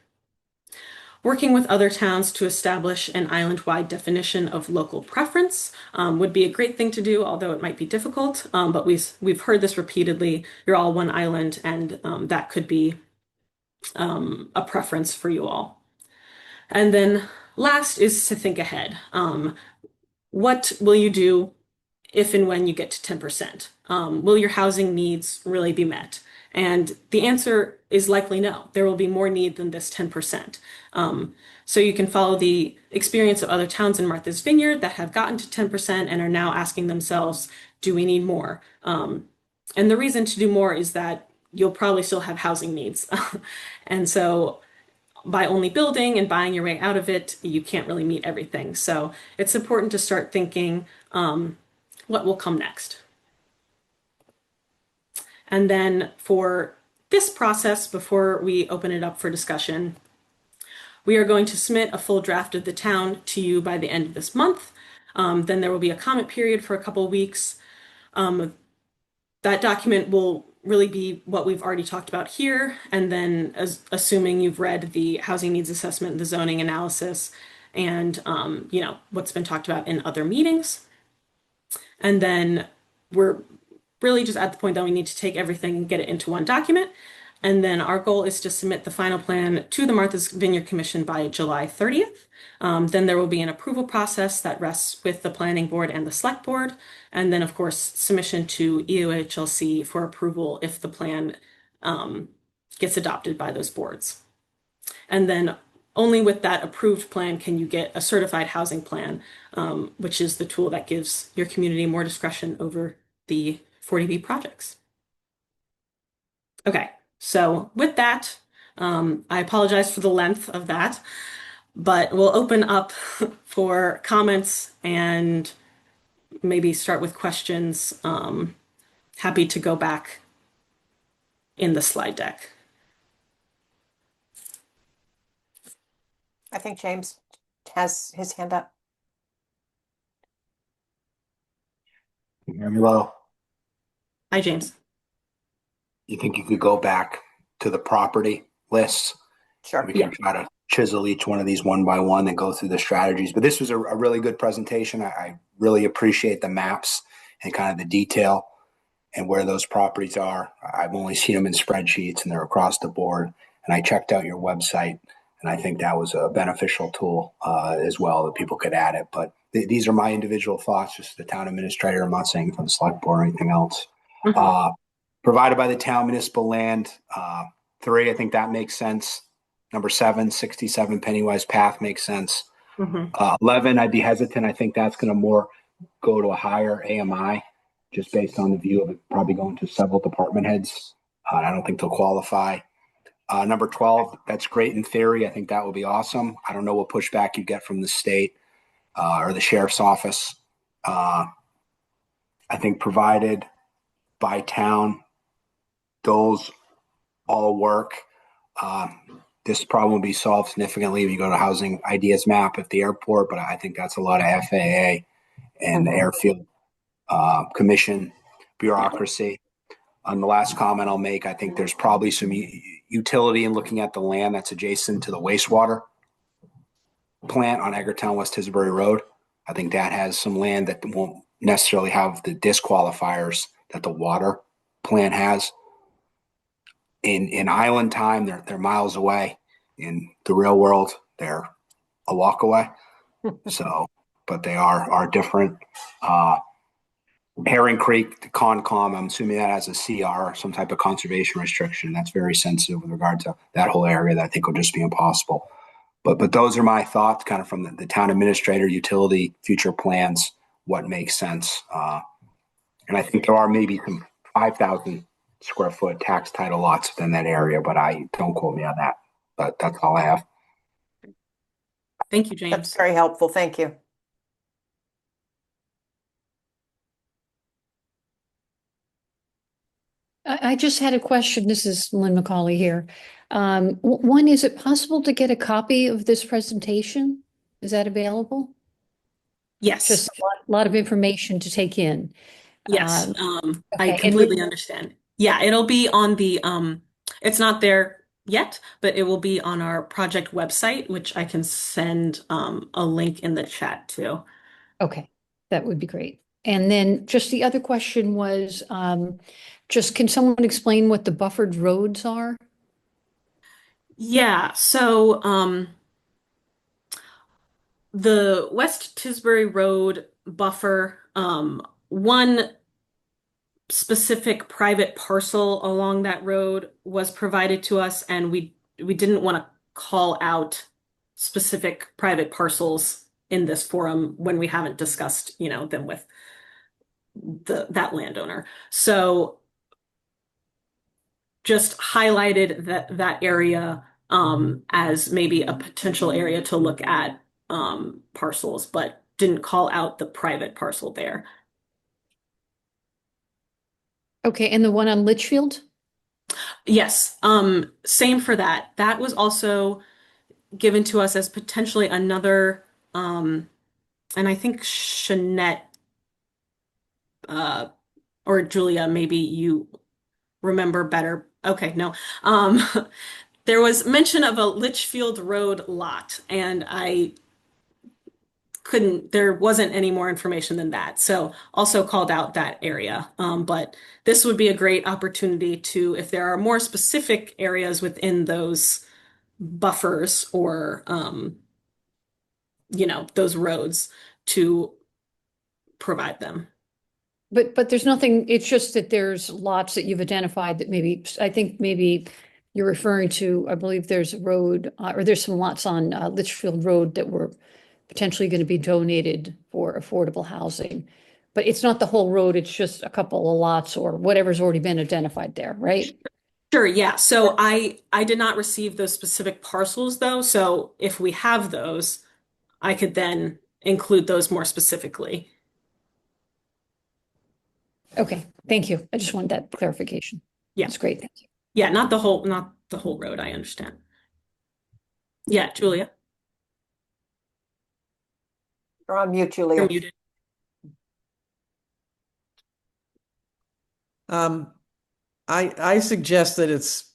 Working with other towns to establish an island-wide definition of local preference would be a great thing to do, although it might be difficult. But we've heard this repeatedly. You're all one island, and that could be a preference for you all. And then last is to think ahead. What will you do if and when you get to 10%? Will your housing needs really be met? And the answer is likely no. There will be more need than this 10%. So you can follow the experience of other towns in Martha's Vineyard that have gotten to 10% and are now asking themselves, do we need more? And the reason to do more is that you'll probably still have housing needs. And so by only building and buying your way out of it, you can't really meet everything. So it's important to start thinking, what will come next? And then for this process, before we open it up for discussion, we are going to submit a full draft of the town to you by the end of this month. Then there will be a comment period for a couple of weeks. That document will really be what we've already talked about here, and then assuming you've read the housing needs assessment, the zoning analysis, and what's been talked about in other meetings. And then we're really just at the point that we need to take everything and get it into one document. And then our goal is to submit the final plan to the Martha's Vineyard Commission by July 30th. Then there will be an approval process that rests with the planning board and the select board. And then, of course, submission to EOHLC for approval if the plan gets adopted by those boards. And then only with that approved plan can you get a certified housing plan, which is the tool that gives your community more discretion over the 40B projects. Okay, so with that, I apologize for the length of that, but we'll open up for comments and maybe start with questions. Happy to go back in the slide deck. I think James has his hand up. Can you hear me well? Hi, James. You think you could go back to the property lists? Sure. We can try to chisel each one of these one by one and go through the strategies. But this was a really good presentation. I really appreciate the maps and kind of the detail and where those properties are. I've only seen them in spreadsheets and they're across the board. And I checked out your website, and I think that was a beneficial tool as well that people could add it. But these are my individual thoughts, just the town administrator. I'm not saying from the select board or anything else. Mhm. Provided by the town municipal land. 3, I think that makes sense. Number 7, 67 Pennywise Path makes sense. Mhm. 11, I'd be hesitant. I think that's going to more go to a higher AMI, just based on the view of it probably going to several department heads. I don't think they'll qualify. Number 12, that's great in theory. I think that would be awesome. I don't know what pushback you get from the state or the sheriff's office. I think provided by town, those all work. This problem will be solved significantly if you go to housing ideas map at the airport, but I think that's a lot of FAA and airfield commission bureaucracy. On the last comment I'll make, I think there's probably some utility in looking at the land that's adjacent to the wastewater plant on Edgartown, West Tisbury Road. I think that has some land that won't necessarily have the disqualifiers that the water plant has. In island time, they're miles away. In the real world, they're a walk away. So, but they are different. Herring Creek, the Concom, I'm assuming that has a CR, some type of conservation restriction. That's very sensitive with regard to that whole area that I think will just be impossible. But those are my thoughts kind of from the town administrator, utility, future plans, what makes sense. And I think there are maybe some 5,000 square foot tax title lots within that area, but I don't quote me on that. But that's all I have. Thank you, That's James. very helpful. Thank you. I just had a question. This is Lynn McCauley here. One, is it possible to get a copy of this presentation? Is that available? Yes. Just a lot of information to take in. Yes. I okay, and completely understand. Yeah, it'll be on the it's not there yet, but it will be on our project website, which I can send a link in the chat to. Okay, that would be great. And then just the other question was, just can someone explain what the buffered roads are? Yeah, so the West Tisbury Road buffer, one specific private parcel along that road was provided to us, and we didn't want to call out specific private parcels in this forum when we haven't discussed, them with that landowner. So just highlighted that area as maybe a potential area to look at parcels, but didn't call out the private parcel there. Okay, and the one on Litchfield? Yes, same for that. That was also given to us as potentially another, and I think Shanette or Julia, maybe you remember better. Okay, no. Um, there was mention of a Litchfield Road lot, and I there wasn't any more information than that. So also called out that area. But this would be a great opportunity to, if there are more specific areas within those buffers or, those roads to provide them. But there's nothing, it's just that there's lots that you've identified that maybe, I think maybe you're referring to, I believe there's a road, or there's some lots on Litchfield Road that were potentially going to be donated for affordable housing. But it's not the whole road, it's just a couple of lots or whatever's already been identified there, right? Sure, yeah. So I did not receive those specific parcels though. So if we have those, I could then include those more specifically. Okay, thank you. I just wanted that clarification. Yeah. That's great, thank you. Yeah, not the whole road, I understand. Yeah, Julia, You're on mute, you're Julia. muted. I suggest that it's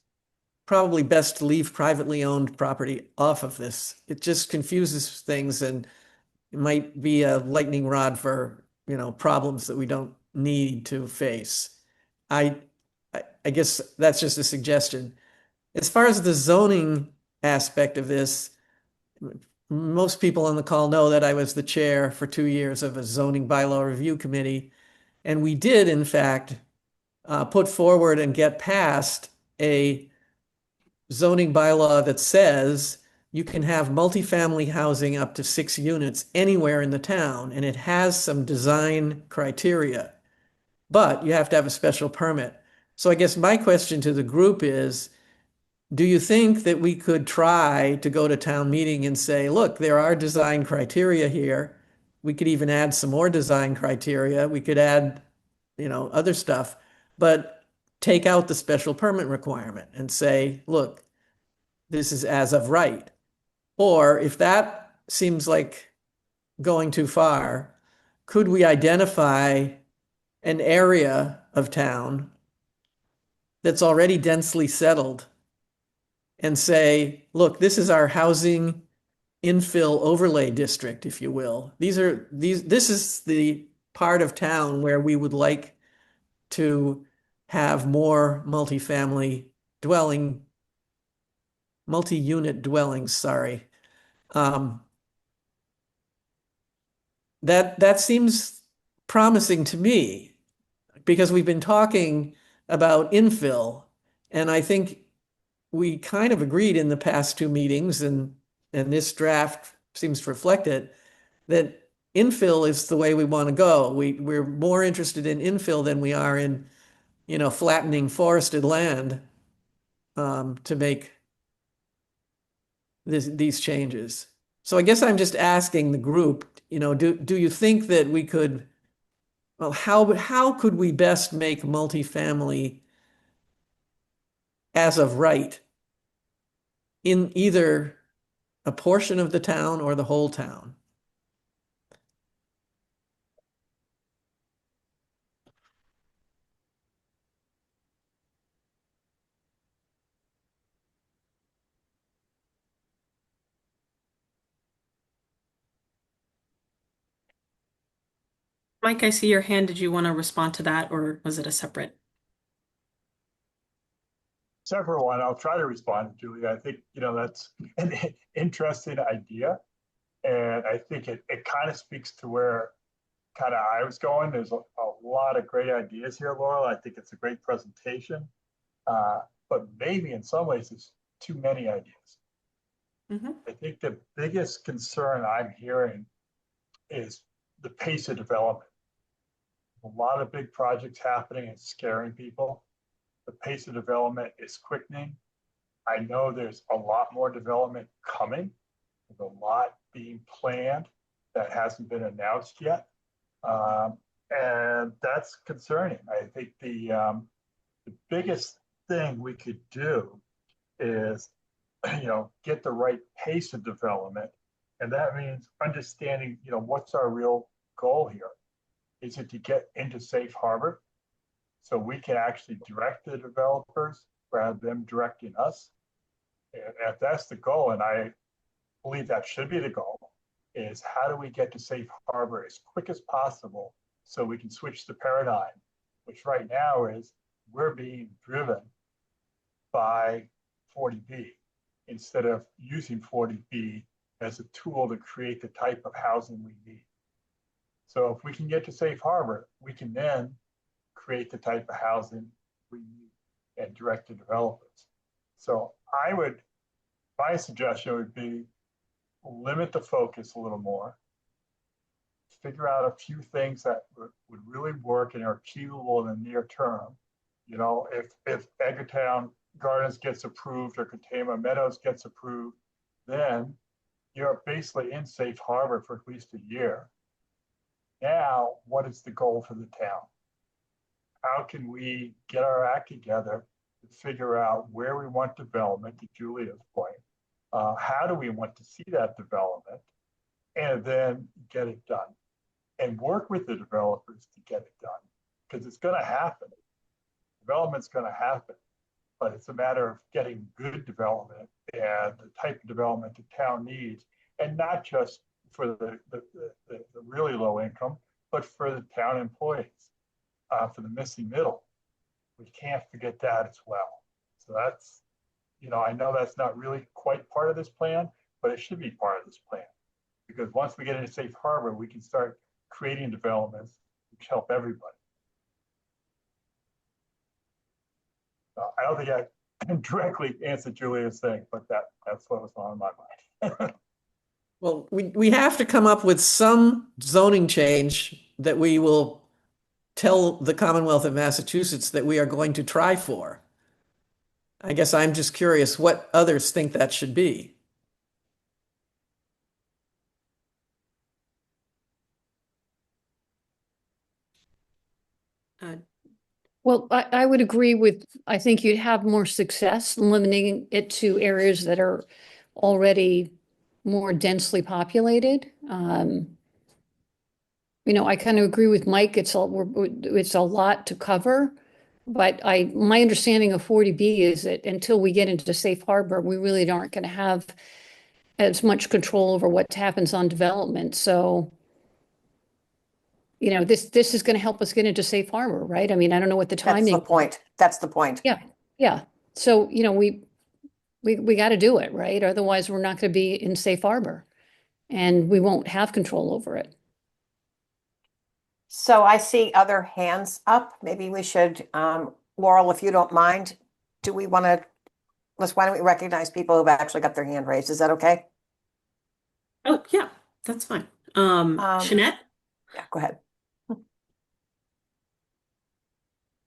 probably best to leave privately owned property off of this. It just confuses things and it might be a lightning rod for, problems that we don't need to face. I guess that's just a suggestion. As far as the zoning aspect of this, most people on the call know that I was the chair for 2 years of a zoning bylaw review committee. And we did, in fact, put forward and get passed a zoning bylaw that says you can have multifamily housing up to 6 units anywhere in the town, and it has some design criteria, but you have to have a special permit. So I guess my question to the group is, do you think that we could try to go to town meeting and say, look, there are design criteria here. We could even add some more design criteria. We could add, other stuff, but take out the special permit requirement and say, look, this is as of right. Or if that seems like going too far, could we identify an area of town that's already densely settled and say, look, this is our housing infill overlay district, if you will. This is the part of town where we would like to have more multi-unit dwellings, sorry. That seems promising to me because we've been talking about infill, and I think we kind of agreed in the past two meetings, and this draft seems to reflect it, that infill is the way we want to go. We're more interested in infill than we are in, flattening forested land to make these changes. So I guess I'm just asking the group, do you think that we could, well, how could we best make multifamily as of right in either a portion of the town or the whole town? Mike, I see your hand. Did you want to respond to that, or was it a separate? Several one. I'll try to respond, Julia. I think, that's an interesting idea. And I think it kind of speaks to where kind of I was going. There's a lot of great ideas here, Laurel. I think it's a great presentation. But maybe in some ways it's too many ideas. Mm-hmm. I think the biggest concern I'm hearing is the pace of development. A lot of big projects happening and scaring people. The pace of development is quickening. I know there's a lot more development coming. There's a lot being planned that hasn't been announced yet. And that's concerning. I think the biggest thing we could do is, get the right pace of development. And that means understanding, what's our real goal here? Is it to get into safe harbor so we can actually direct the developers rather than them directing us. And if that's the goal, and I believe that should be the goal, is how do we get to safe harbor as quick as possible so we can switch the paradigm, which right now is we're being driven by 40B instead of using 40B as a tool to create the type of housing we need. So if we can get to safe harbor, we can then create the type of housing we need and direct the developers. So my suggestion would be limit the focus a little more, figure out a few things that would really work and are achievable in the near term. You know, if Edgartown Gardens gets approved or Katama Meadows gets approved, then you're basically in safe harbor for at least a year. Now, what is the goal for the town? How can we get our act together to figure out where we want development, to Julia's point? How do we want to see that development? And then get it done. And work with the developers to get it done. Because it's going to happen. Development's going to happen. But it's a matter of getting good development and the type of development the town needs. And not just for the really low income, but for the town employees, for the missing middle. We can't forget that as well. So that's, you know, I know that's not really quite part of this plan, but it should be part of this plan. Because once we get into safe harbor, we can start creating developments which help everybody. I don't think I directly answered Julia's thing, but that's what was on my mind. Well, we have to come up with some zoning change that we will tell the Commonwealth of Massachusetts that we are going to try for. I guess I'm just curious what others think that should be. Well, I would agree with, I think you'd have more success limiting it to areas that are already more densely populated. You know, I kind of agree with Mike. It's a lot to cover. But my understanding of 40B is that until we get into safe harbor, we really aren't going to have as much control over what happens on development. So, you know, this is going to help us get into safe harbor, right? I mean, I don't know what the That's timing. the point. That's the point. Yeah, yeah. So, you know, we got to do it, right? Otherwise, we're not going to be in safe harbor and we won't have control over it. So I see other hands up. Maybe we should, Laurel, if you don't mind, do we want to, why don't we recognize people who've actually got their hand raised? Is that okay? Oh, yeah, that's fine. Jeanette? Yeah, go ahead.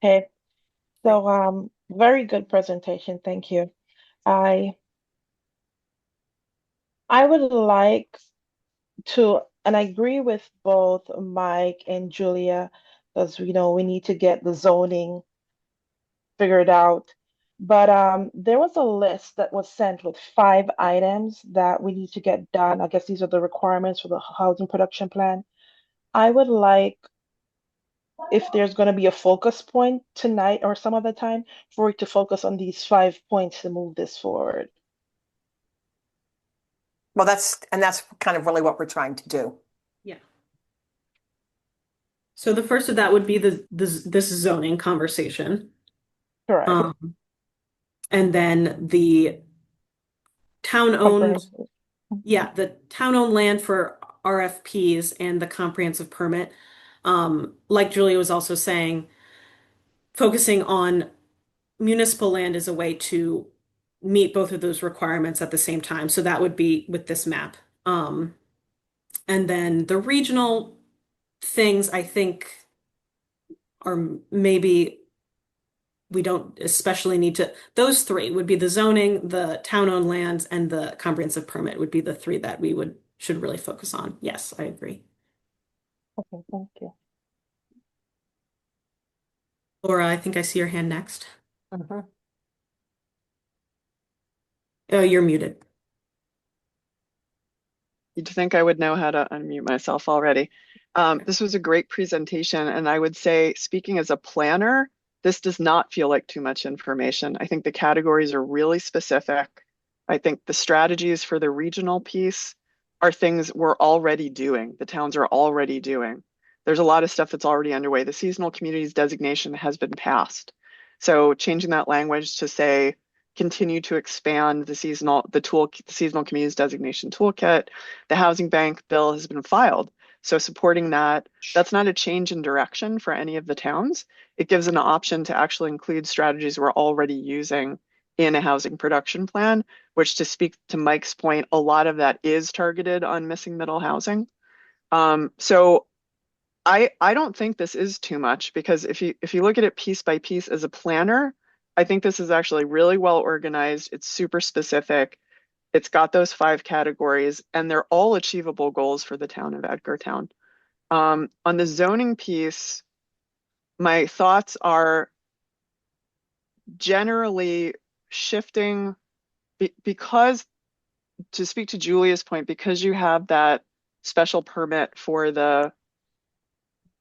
Okay, so very good presentation. Thank you. I would like to, and I agree with both Mike and Julia, because you know we need to get the zoning figured out. But there was a list that was sent with 5 items that we need to get done. I guess these are the requirements for the housing production plan. I would like, if there's going to be a focus point tonight or some other time, for it to focus on these 5 points to move this forward. Well, that's kind of really what we're trying to do. Yeah. So the first of that would be this zoning conversation. Correct. And then the town-owned, the town-owned land for RFPs and the comprehensive permit. Like Julia was also saying, focusing on municipal land is a way to meet both of those requirements at the same time. So that would be with this map. And then the regional things, I think, are maybe we don't especially need to, those 3 would be the zoning, the town-owned lands, and the comprehensive permit would be the 3 that we should really focus on. Yes, I agree. Okay, thank you. Laura, I think I see your hand next. Mhm. Oh, you're muted. You'd think I would know how to unmute myself already. This was a great presentation, and I would say, speaking as a planner, this does not feel like too much information. I think the categories are really specific. I think the strategies for the regional piece are things we're already doing, the towns are already doing. There's a lot of stuff that's already underway. The seasonal communities designation has been passed. So changing that language to say, continue to expand the seasonal communities designation toolkit. The housing bank bill has been filed. So supporting that, that's not a change in direction for any of the towns. It gives an option to actually include strategies we're already using in a housing production plan, which, to speak to Mike's point, a lot of that is targeted on missing middle housing. So I don't think this is too much, because if you look at it piece by piece as a planner, I think this is actually really well organized. It's super specific. It's got those 5 categories, and they're all achievable goals for the town of Edgartown. On the zoning piece, my thoughts are generally shifting because, to speak to Julia's point, because you have that special permit for the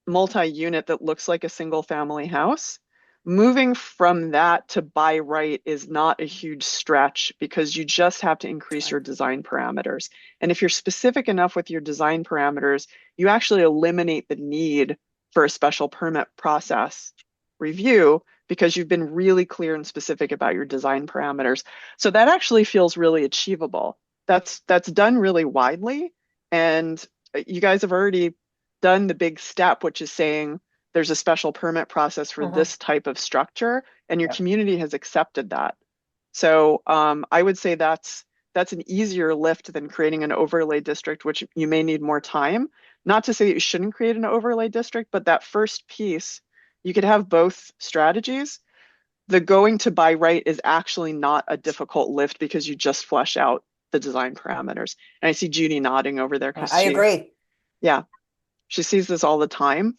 multi-unit that looks like a single family house, moving from that to by right is not a huge stretch, because you just have to increase your design parameters. And if you're specific enough with your design parameters, you actually eliminate the need for a special permit process review, because you've been really clear and specific about your design parameters. So that actually feels really achievable. That's done really widely. And you guys have already done the big step, which is saying there's a special permit process for this type of structure, and your community has accepted that. So I would say that's an easier lift than creating an overlay district, which you may need more time. Not to say that you shouldn't create an overlay district, but that first piece, you could have both strategies. The going to by right is actually not a difficult lift, because you just flesh out the design parameters. And I see Judy nodding over there, because I agree. Yeah, she sees this all the time.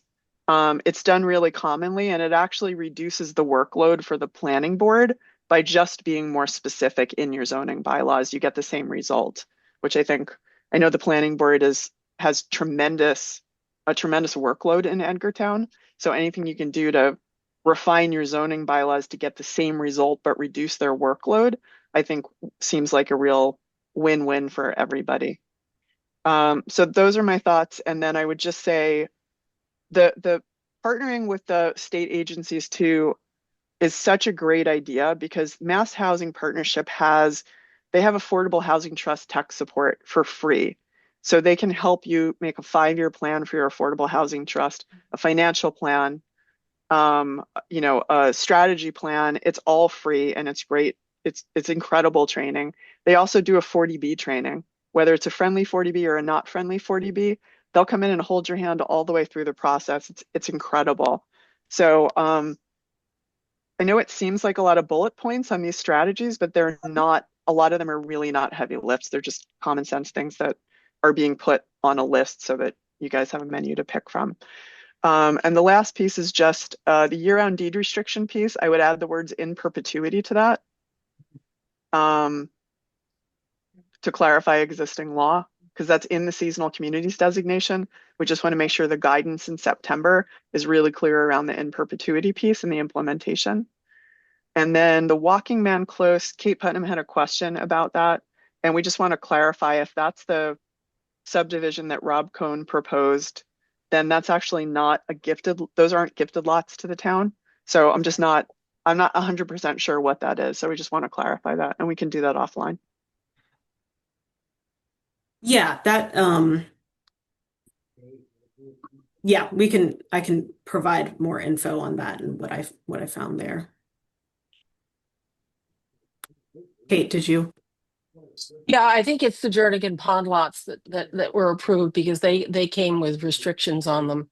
It's done really commonly, and it actually reduces the workload for the planning board by just being more specific in your zoning bylaws. You get the same result, which I know the planning board has a tremendous workload in Edgartown. So anything you can do to refine your zoning bylaws to get the same result but reduce their workload, I think seems like a real win-win for everybody. So those are my thoughts. And then I would just say the partnering with the state agencies too is such a great idea, because Mass Housing Partnership they have affordable housing trust tech support for free. So they can help you make a 5-year plan for your affordable housing trust, a financial plan, a strategy plan. It's all free, and it's great. It's incredible training. They also do a 40B training, whether it's a friendly 40B or a not friendly 40B. They'll come in and hold your hand all the way through the process. It's incredible. So I know it seems like a lot of bullet points on these strategies, but they're not. A lot of them are really not heavy lifts. They're just common sense things that are being put on a list so that you guys have a menu to pick from. And the last piece is just the year-round deed restriction piece. I would add the words in perpetuity to that, to clarify existing law, because that's in the seasonal communities designation. We just want to make sure the guidance in September is really clear around the in perpetuity piece and the implementation. And then the Walking Man Close, Kate Putnam had a question about that. And we just want to clarify, if that's the subdivision that Rob Cohn proposed, then that's actually not those aren't gifted lots to the town. So I'm not 100% sure what that is. So we just want to clarify that, and we can do that offline. Yeah, I can provide more info on that and what I found there. Kate, did you? Yeah, I think it's the Jernigan pond lots that were approved, because they came with restrictions on them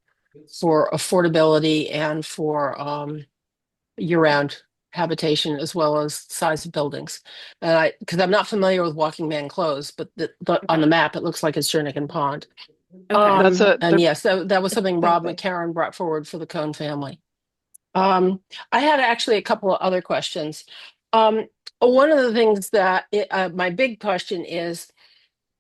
for affordability and for year-round habitation, as well as size of buildings. And because I'm not familiar with Walking Man Close, but on the map it looks like it's Jernigan Pond. Okay. And yes, that was something Rob McCarron brought forward for the Cohn family. I had actually a couple of other questions. One of the things that my big question is,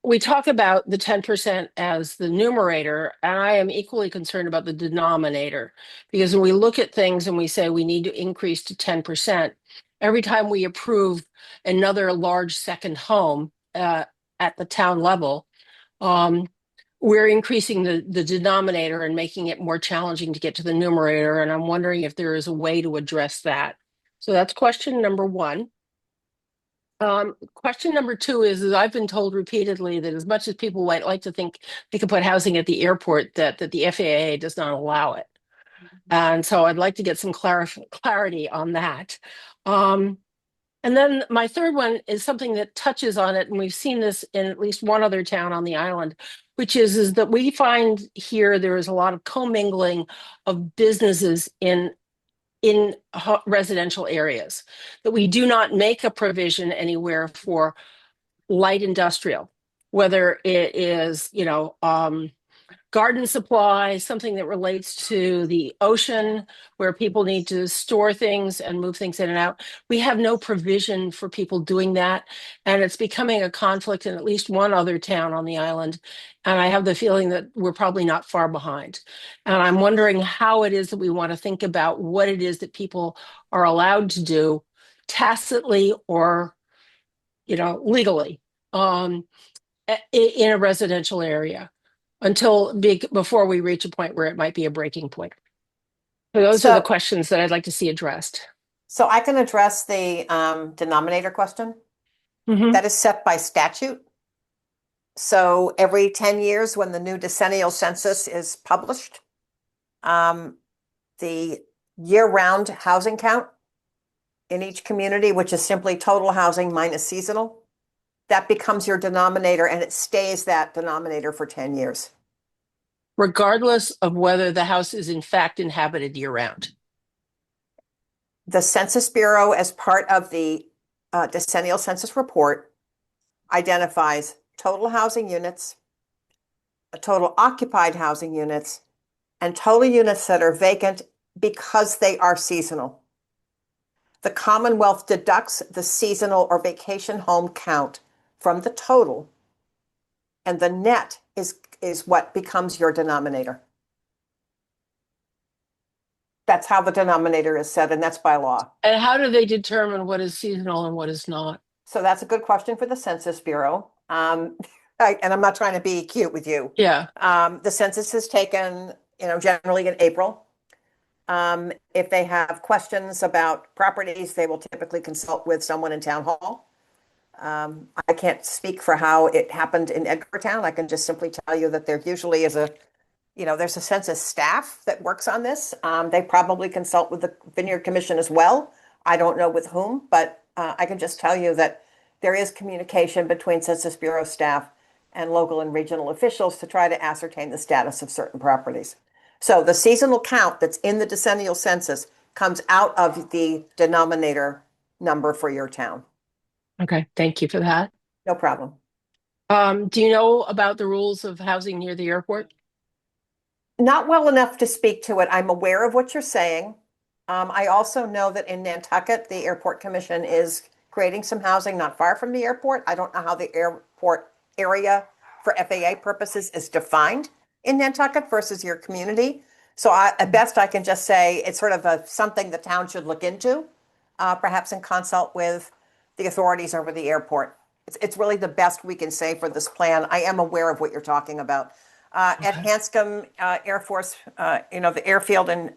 we talk about the 10% as the numerator, and I am equally concerned about the denominator, because when we look at things and we say we need to increase to 10%, every time we approve another large second home at the town level, we're increasing the denominator and making it more challenging to get to the numerator. And I'm wondering if there is a way to address that. So that's question number one. Question number two is I've been told repeatedly that as much as people might like to think they could put housing at the airport, that the FAA does not allow it. And so I'd like to get some clarity on that. And then my third one is something that touches on it, and we've seen this in at least one other town on the island, which is that we find here there is a lot of commingling of businesses in residential areas, that we do not make a provision anywhere for light industrial, whether it is, garden supply, something that relates to the ocean where people need to store things and move things in and out. We have no provision for people doing that. And it's becoming a conflict in at least one other town on the island. And I have the feeling that we're probably not far behind. And I'm wondering how it is that we want to think about what it is that people are allowed to do tacitly or, legally in a residential area before we reach a point where it might be a breaking point. So those are the questions that I'd like to see addressed. So I can address the denominator question. Mhm. That is set by statute. So every 10 years when the new decennial census is published, the year-round housing count in each community, which is simply total housing minus seasonal, that becomes your denominator, and it stays that denominator for 10 years. Regardless of whether the house is in fact inhabited year-round. The Census Bureau, as part of the decennial census report, identifies total housing units, total occupied housing units, and total units that are vacant because they are seasonal. The Commonwealth deducts the seasonal or vacation home count from the total, and the net is what becomes your denominator. That's how the denominator is set, and that's by law. And how do they determine what is seasonal and what is not? So that's a good question for the Census Bureau. And I'm not trying to be cute with you. Yeah. The census is taken, generally in April. If they have questions about properties, they will typically consult with someone in town hall. I can't speak for how it happened in Edgartown. I can just simply tell you that there usually is there's a census staff that works on this. They probably consult with the Vineyard Commission as well. I don't know with whom, but I can just tell you that there is communication between Census Bureau staff and local and regional officials to try to ascertain the status of certain properties. So the seasonal count that's in the decennial census comes out of the denominator number for your town. Okay, thank you for that. No problem. Do you know about the rules of housing near the airport? Not well enough to speak to it. I'm aware of what you're saying. I also know that in Nantucket, the Airport Commission is creating some housing not far from the airport. I don't know how the airport area for FAA purposes is defined in Nantucket versus your community. So at best, I can just say it's sort of something the town should look into, perhaps in consult with the authorities over the airport. It's really the best we can say for this plan. I am aware of what you're talking about. At Hanscom Air Force, the airfield in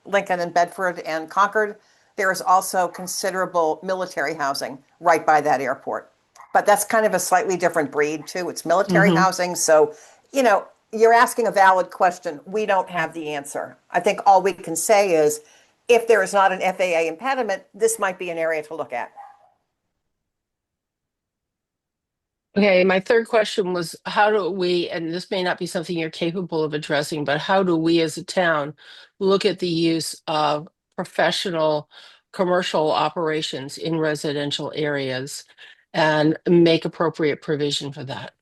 Lincoln and Bedford and Concord, there is also considerable military housing right by that airport. But that's kind of a slightly different breed too. It's military housing. So, you're asking a valid question. We don't have the answer. I think all we can say is if there is not an FAA impediment, this might be an area to look at. Okay, my third question was how do we, and this may not be something you're capable of addressing, but how do we as a town look at the use of professional commercial operations in residential areas and make appropriate provision for that?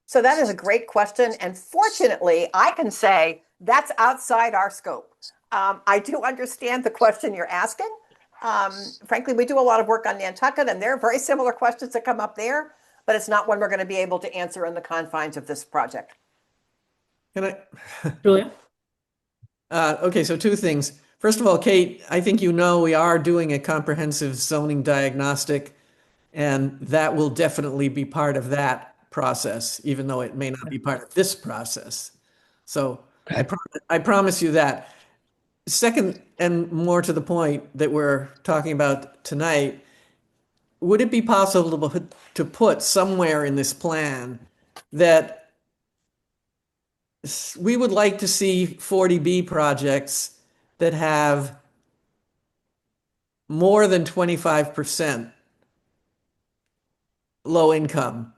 So that is a great question. And fortunately, I can say that's outside our scope. I do understand the question you're asking. Frankly, we do a lot of work on Nantucket, and there are very similar questions that come up there. but it's not one we're going to be able to answer in the confines of this project. Can I? Julia? Okay, so two things. First of all, Kate, I think you know we are doing a comprehensive zoning diagnostic, and that will definitely be part of that process, even though it may not be part of this process. So I promise you that. Second, and more to the point that we're talking about tonight, would it be possible to put somewhere in this plan that we would like to see 40B projects that have more than 25% low income?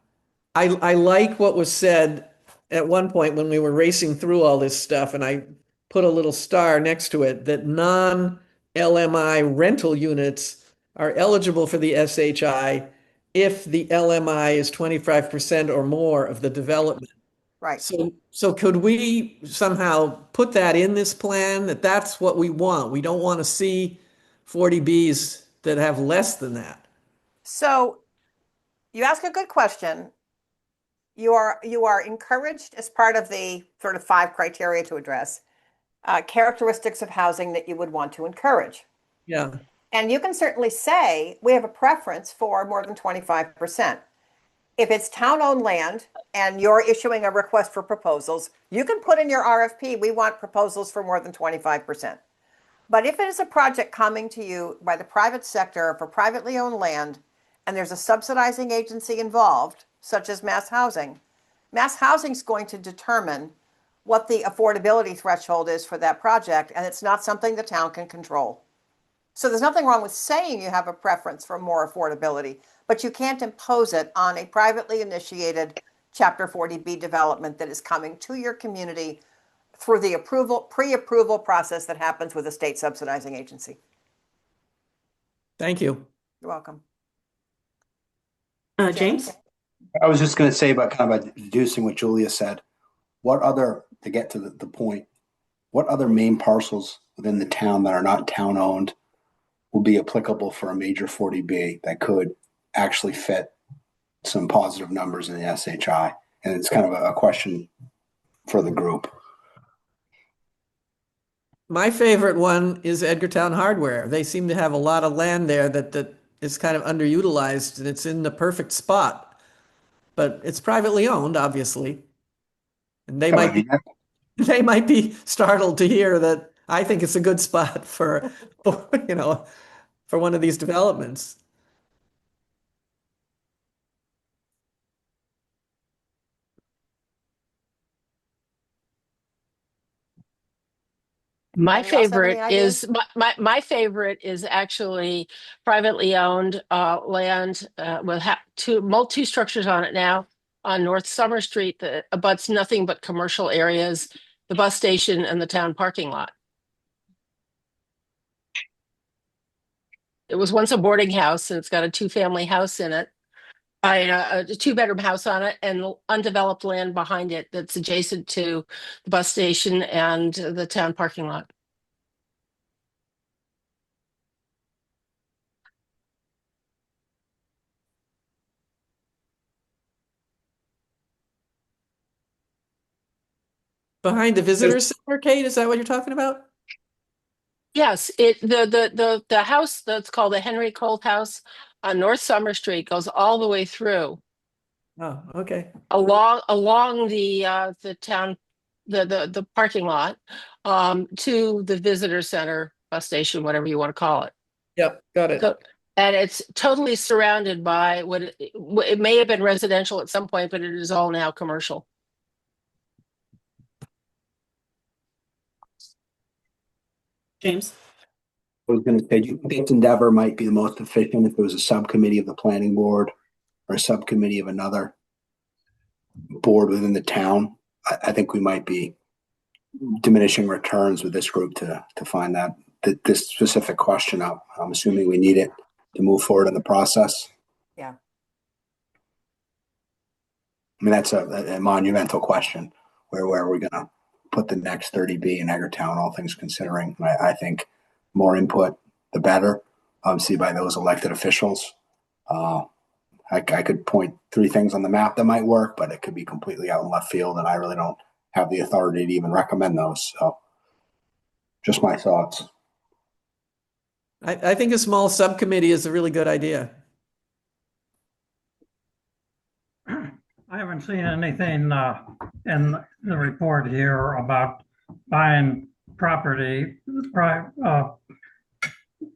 I like what was said at one point when we were racing through all this stuff, and I put a little star next to it, that non-LMI rental units are eligible for the SHI if the LMI is 25% or more of the development. Right. So could we somehow put that in this plan, that that's what we want? We don't want to see 40Bs that have less than that. So you ask a good question. You are encouraged as part of the sort of 5 criteria to address characteristics of housing that you would want to encourage. Yeah. And you can certainly say we have a preference for more than 25%. If it's town-owned land and you're issuing a request for proposals, you can put in your RFP, we want proposals for more than 25%. But if it is a project coming to you by the private sector for privately owned land, and there's a subsidizing agency involved, such as Mass Housing is going to determine what the affordability threshold is for that project, and it's not something the town can control. So there's nothing wrong with saying you have a preference for more affordability, but you can't impose it on a privately initiated Chapter 40B development that is coming to your community through the pre-approval process that happens with a state subsidizing agency. Thank you. You're welcome. James? I was just going to say about kind of deducing what Julia said. To get to the point, what other main parcels within the town that are not town owned will be applicable for a major 40B that could actually fit some positive numbers in the SHI? And it's kind of a question for the group. My favorite one is Edgartown Hardware. They seem to have a lot of land there that is kind of underutilized, and it's in the perfect spot. But it's privately owned, obviously. And they might be startled to hear that I think it's a good spot for one of these developments. My Anybody else have any favorite ideas? is my favorite is actually privately owned land with two structures on it now on North Summer Street that abuts nothing but commercial areas, the bus station and the town parking lot. It was once a boarding house, and it's got a 2-family house in it. A 2-bedroom house on it, and undeveloped land behind it that's adjacent to the bus station and the town parking lot. Behind the visitor center, Kate, is that what you're talking about? Yes, the house that's called the Henry Colt House on North Summer Street goes all the way through Oh, okay. along the town the parking lot to the visitor center, bus station, whatever you want to call it. Yep, got it. So, and it's totally surrounded by what it may have been residential at some point, but it is all now commercial. James? I was going to say, do you think this endeavor might be the most efficient if it was a subcommittee of the planning board or a subcommittee of another board within the town? I think we might be diminishing returns with this group to find that this specific question up. I'm assuming we need it to move forward in the process. Yeah. I mean, that's a monumental question. Where are we going to put the next 30B in Edgartown, all things considering? I think more input, the better, obviously by those elected officials. I could point 3 things on the map that might work, but it could be completely out in left field, and I really don't have the authority to even recommend those. So just my thoughts. I think a small subcommittee is a really good idea. I haven't seen anything in the report here about buying property,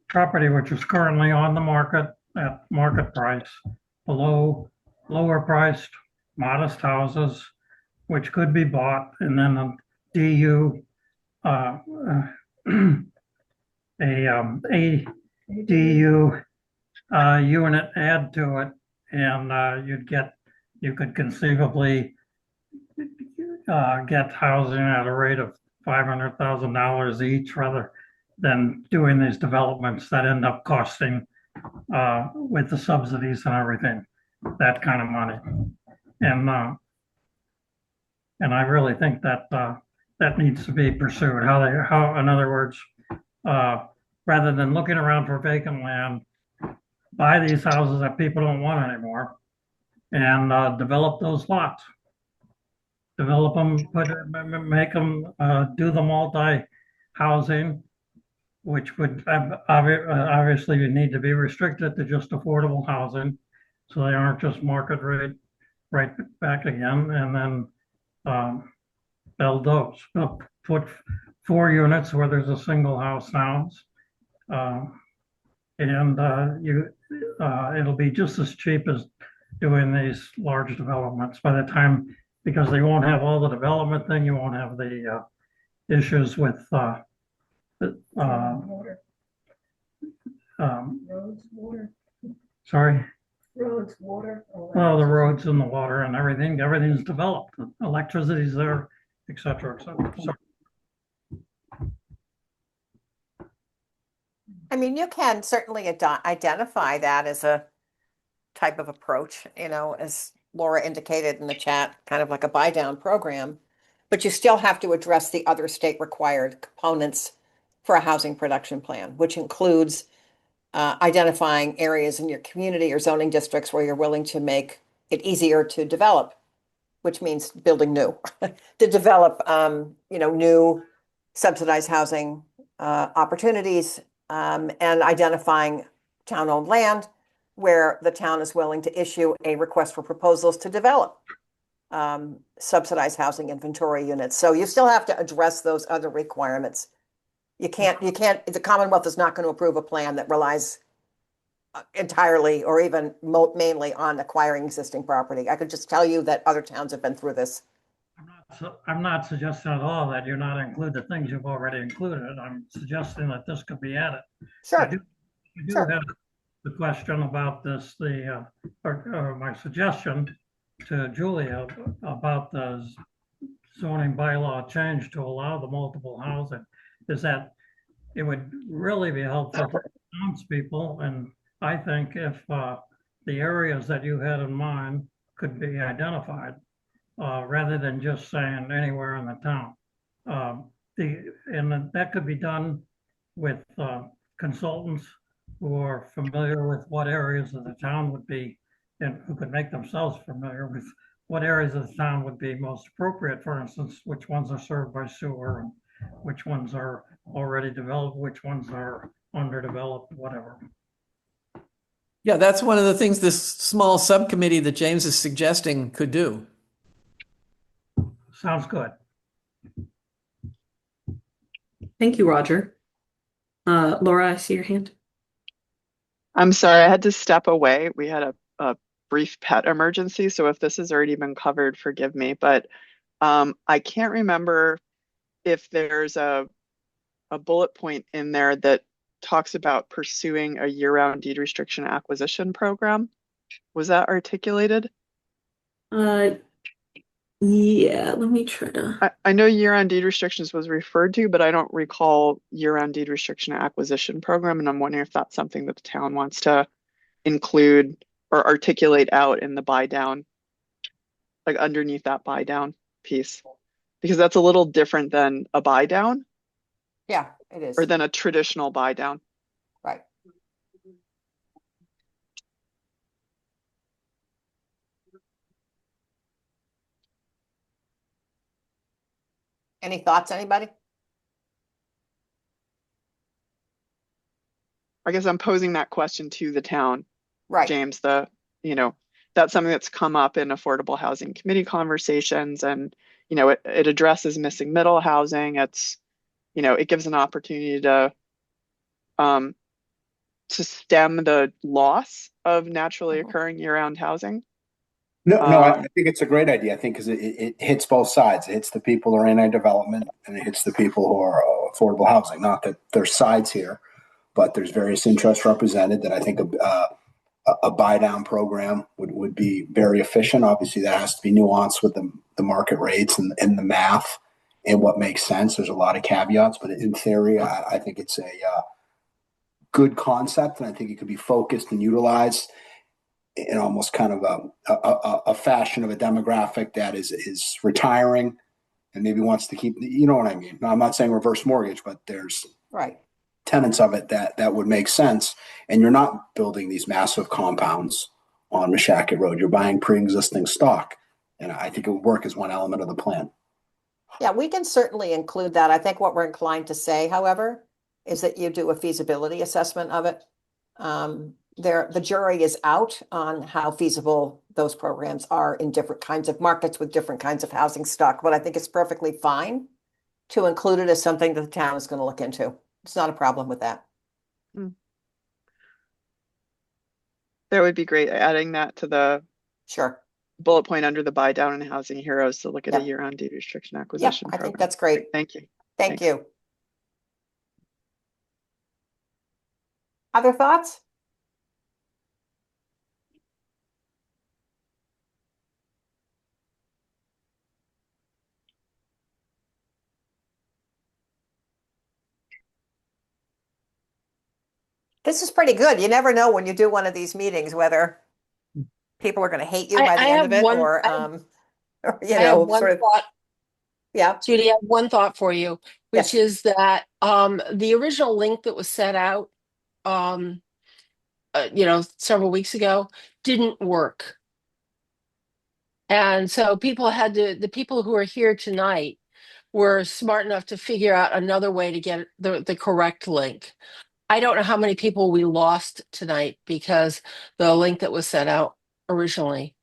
property which is currently on the market at market price, below lower priced, modest houses, which could be bought, and then a DU, uh, a DU unit add to it, and you could conceivably get housing at a rate of $500,000 each, rather than doing these developments that end up costing, with the subsidies and everything, that kind of money. And I really think that that needs to be pursued. In other words, rather than looking around for vacant land, buy these houses that people don't want anymore, and develop those lots. Develop them, make them do the multi-housing, which would obviously need to be restricted to just affordable housing, so they aren't just market rate right back again, and then build those. Put 4 units where there's a single house now, and it'll be just as cheap as doing these large developments by the time, because they won't have all the development thing, you won't have the issues with Roads, water, sorry, roads, water. all that. well, the roads and the water and everything's developed, electricity's there, et cetera, et cetera. So, I mean, you can certainly identify that as a type of approach, as Laura indicated in the chat, kind of like a buy down program. But you still have to address the other state required components for a housing production plan, which includes identifying areas in your community or zoning districts where you're willing to make it easier to develop, which means building new, to develop, new subsidized housing opportunities, and identifying town-owned land where the town is willing to issue a request for proposals to develop subsidized housing inventory units. So you still have to address those other requirements. The Commonwealth is not going to approve a plan that relies entirely or even mainly on acquiring existing property. I could just tell you that other towns have been through this. I'm not suggesting at all that you're not include the things you've already included. I'm suggesting that this could be added. Sure. I do Sure. have the question about this, or my suggestion to Julia about the zoning bylaw change to allow the multiple housing, is that it would really be helpful for townspeople. And I think if the areas that you had in mind could be identified, rather than just saying anywhere in the town. And that could be done with consultants who are familiar with what areas of the town would be, and who could make themselves familiar with what areas of the town would be most appropriate. For instance, which ones are served by sewer, and which ones are already developed, which ones are underdeveloped, whatever. Yeah, that's one of the things this small subcommittee that James is suggesting could do. Sounds good. Thank you, Roger. Laura, I see your hand. I'm sorry, I had to step away. We had a brief pet emergency, so if this has already been covered, forgive me. But I can't remember if there's a bullet point in there that talks about pursuing a year-round deed restriction acquisition program. Was that articulated? Yeah, let me try to. I know year-round deed restrictions was referred to, but I don't recall year-round deed restriction acquisition program, and I'm wondering if that's something that the town wants to include or articulate out in the buy down, like underneath that buy down piece, because that's a little different than a buy down. Yeah, it is. Or than a traditional buy down. Right. Any thoughts, anybody? I guess I'm posing that question to the town, Right. James, that's something that's come up in affordable housing committee conversations, and, it addresses missing middle housing. It gives an opportunity um, to stem the loss of naturally occurring year-round housing. No, I think it's a great idea. I think because it hits both sides. It hits the people who are anti-development, and it hits the people who are affordable housing. Not that there's sides here, but there's various interests represented that I think a buy down program would be very efficient. Obviously, that has to be nuanced with the market rates and the math and what makes sense. There's a lot of caveats, but in theory, I think it's a good concept, and I think it could be focused and utilized in almost kind of a fashion of a demographic that is retiring and maybe wants to keep, you know what I mean? Now, I'm not saying reverse mortgage, but there's Right. tenets of it that would make sense. And you're not building these massive compounds on Mashakit Road. You're buying pre-existing stock. And I think it would work as one element of the plan. Yeah, we can certainly include that. I think what we're inclined to say, however, is that you do a feasibility assessment of it. The jury is out on how feasible those programs are in different kinds of markets with different kinds of housing stock, but I think it's perfectly fine to include it as something that the town is going to look into. It's not a problem with that. That would be great, adding that to the Sure. bullet point under the buy down and housing heroes to look at a Yep. year-round deed restriction Yeah, acquisition I think program. that's great. Thank you. Thank Thanks. you. Other thoughts? This is pretty good. You never know when you do one of these meetings whether people are going to hate you by the I end have of it one. or, or, I have one sort of, thought, yeah. Judy. I have one thought for you, which Yes. is that the original link that was set out, um, several weeks ago, didn't work, and so the people who are here tonight were smart enough to figure out another way to get the correct link. I don't know how many people we lost tonight because the link that was sent out originally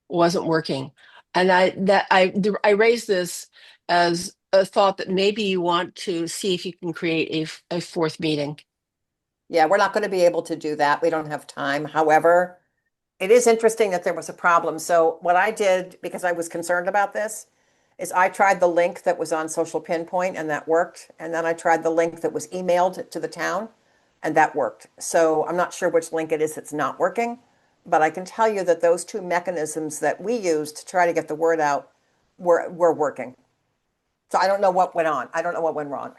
wasn't working. And I raised this as a thought that maybe you want to see if you can create a fourth meeting. Yeah, we're not going to be able to do that. We don't have time. However, it is interesting that there was a problem. So what I did, because I was concerned about this, is I tried the link that was on Social Pinpoint and that worked. And then I tried the link that was emailed to the town and that worked. So I'm not sure which link it is that's not working, but I can tell you that those two mechanisms that we used to try to get the word out were working. So I don't know what went on. I don't know what went wrong.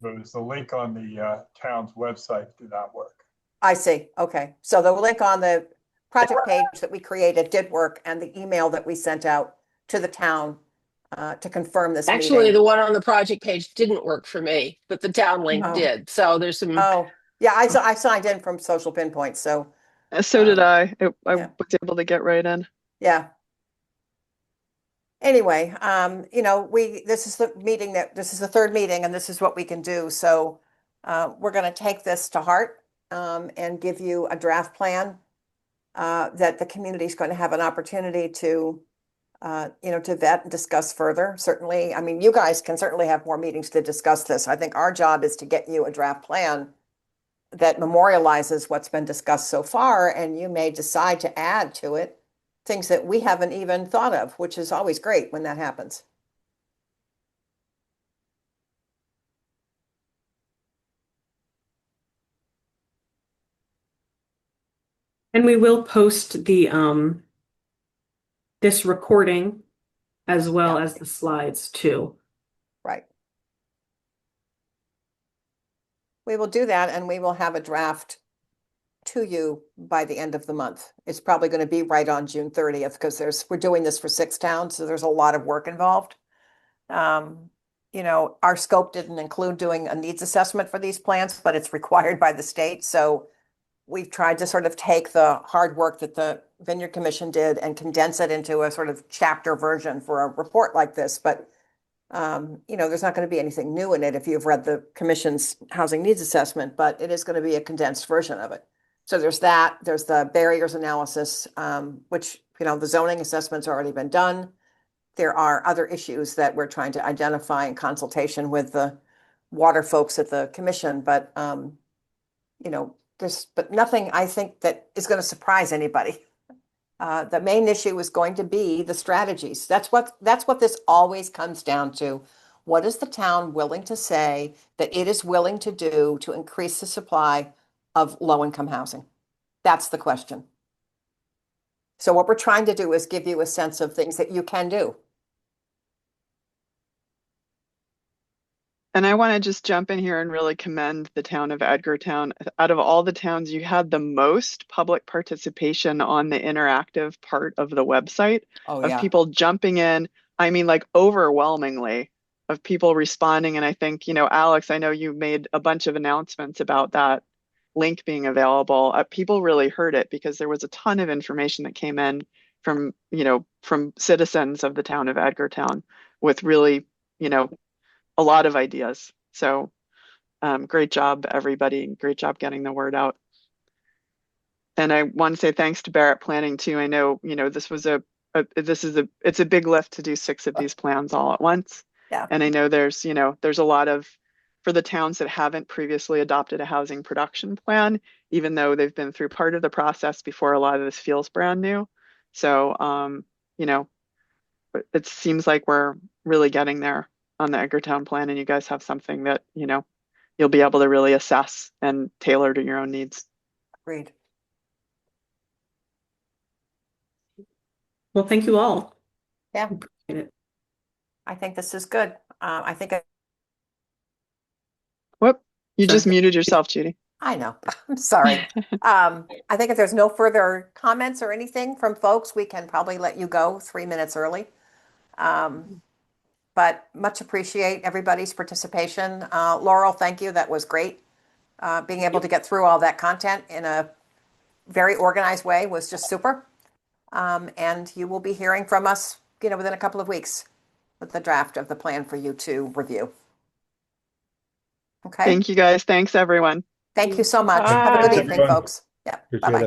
But it's the link on the town's website did not work. I see. Okay. So the link on the project page that we created did work, and the email that we sent out to the town to confirm this Actually, meeting. the one on the project page didn't work for me, but the town link Oh. did. So there's some. Oh, yeah, I signed in from Social Pinpoint, so So did I. I yeah. was able to get right in. yeah. Anyway, this is the third meeting, and this is what we can do. So we're going to take this to heart and give you a draft plan that the community is going to have an opportunity to vet and discuss further. Certainly, I mean, you guys can certainly have more meetings to discuss this. I think our job is to get you a draft plan that memorializes what's been discussed so far, and you may decide to add to it things that we haven't even thought of, which is always great when that happens. And we will post the this recording as well Yeah. as the slides too. Right. We will do that, and we will have a draft to you by the end of the month. It's probably going to be right on June 30th because we're doing this for 6 towns, so there's a lot of work involved. Our scope didn't include doing a needs assessment for these plants, but it's required by the state. So we've tried to sort of take the hard work that the Vineyard Commission did and condense it into a sort of chapter version for a report like this. But There's not going to be anything new in it if you've read the commission's housing needs assessment, but it is going to be a condensed version of it. So there's that, there's the barriers analysis, which, the zoning assessment's already been done. There are other issues that we're trying to identify in consultation with the water folks at the commission, but, but nothing I think that is going to surprise anybody. The main issue is going to be the strategies. That's what this always comes down to. What is the town willing to say that it is willing to do to increase the supply of low-income housing? That's the question. So what we're trying to do is give you a sense of things that you can do. And I want to just jump in here and really commend the town of Edgartown. Out of all the towns, you had the most public participation on the interactive part of the website of people jumping in. I mean, like overwhelmingly of people responding. And I think, Alex, I know you made a bunch of announcements about that link being available. People really heard it because there was a ton of information that came in from citizens of the town of Edgartown with really, a lot of ideas. So great job, everybody. Great job getting the word out. And I want to say thanks to Barrett Planning too. I know, this was it's a big lift to do 6 of these plans all at once. Yeah. And I know there's a lot of, for the towns that haven't previously adopted a housing production plan, even though they've been through part of the process before, a lot of this feels brand new. So, it seems like we're really getting there on the Edgartown plan, and you guys have something that, you'll be able to really assess and tailor to your own needs. Agreed. Well, thank you all. Yeah. Appreciate it. I think this is good. I think Whoop, you Sorry. just muted yourself, Judy. I know. I'm sorry. I think if there's no further comments or anything from folks, we can probably let you go 3 minutes early. But much appreciate everybody's participation. Laurel, thank you. That was great. Being able to get through all that content in a very organized way was just super. And you will be hearing from us, within a couple of weeks with the draft of the plan for you to review. Okay. Thank you guys. Thanks everyone. Thank you so much. Have a good Bye. evening, folks. Yeah. Appreciate Bye-bye. it.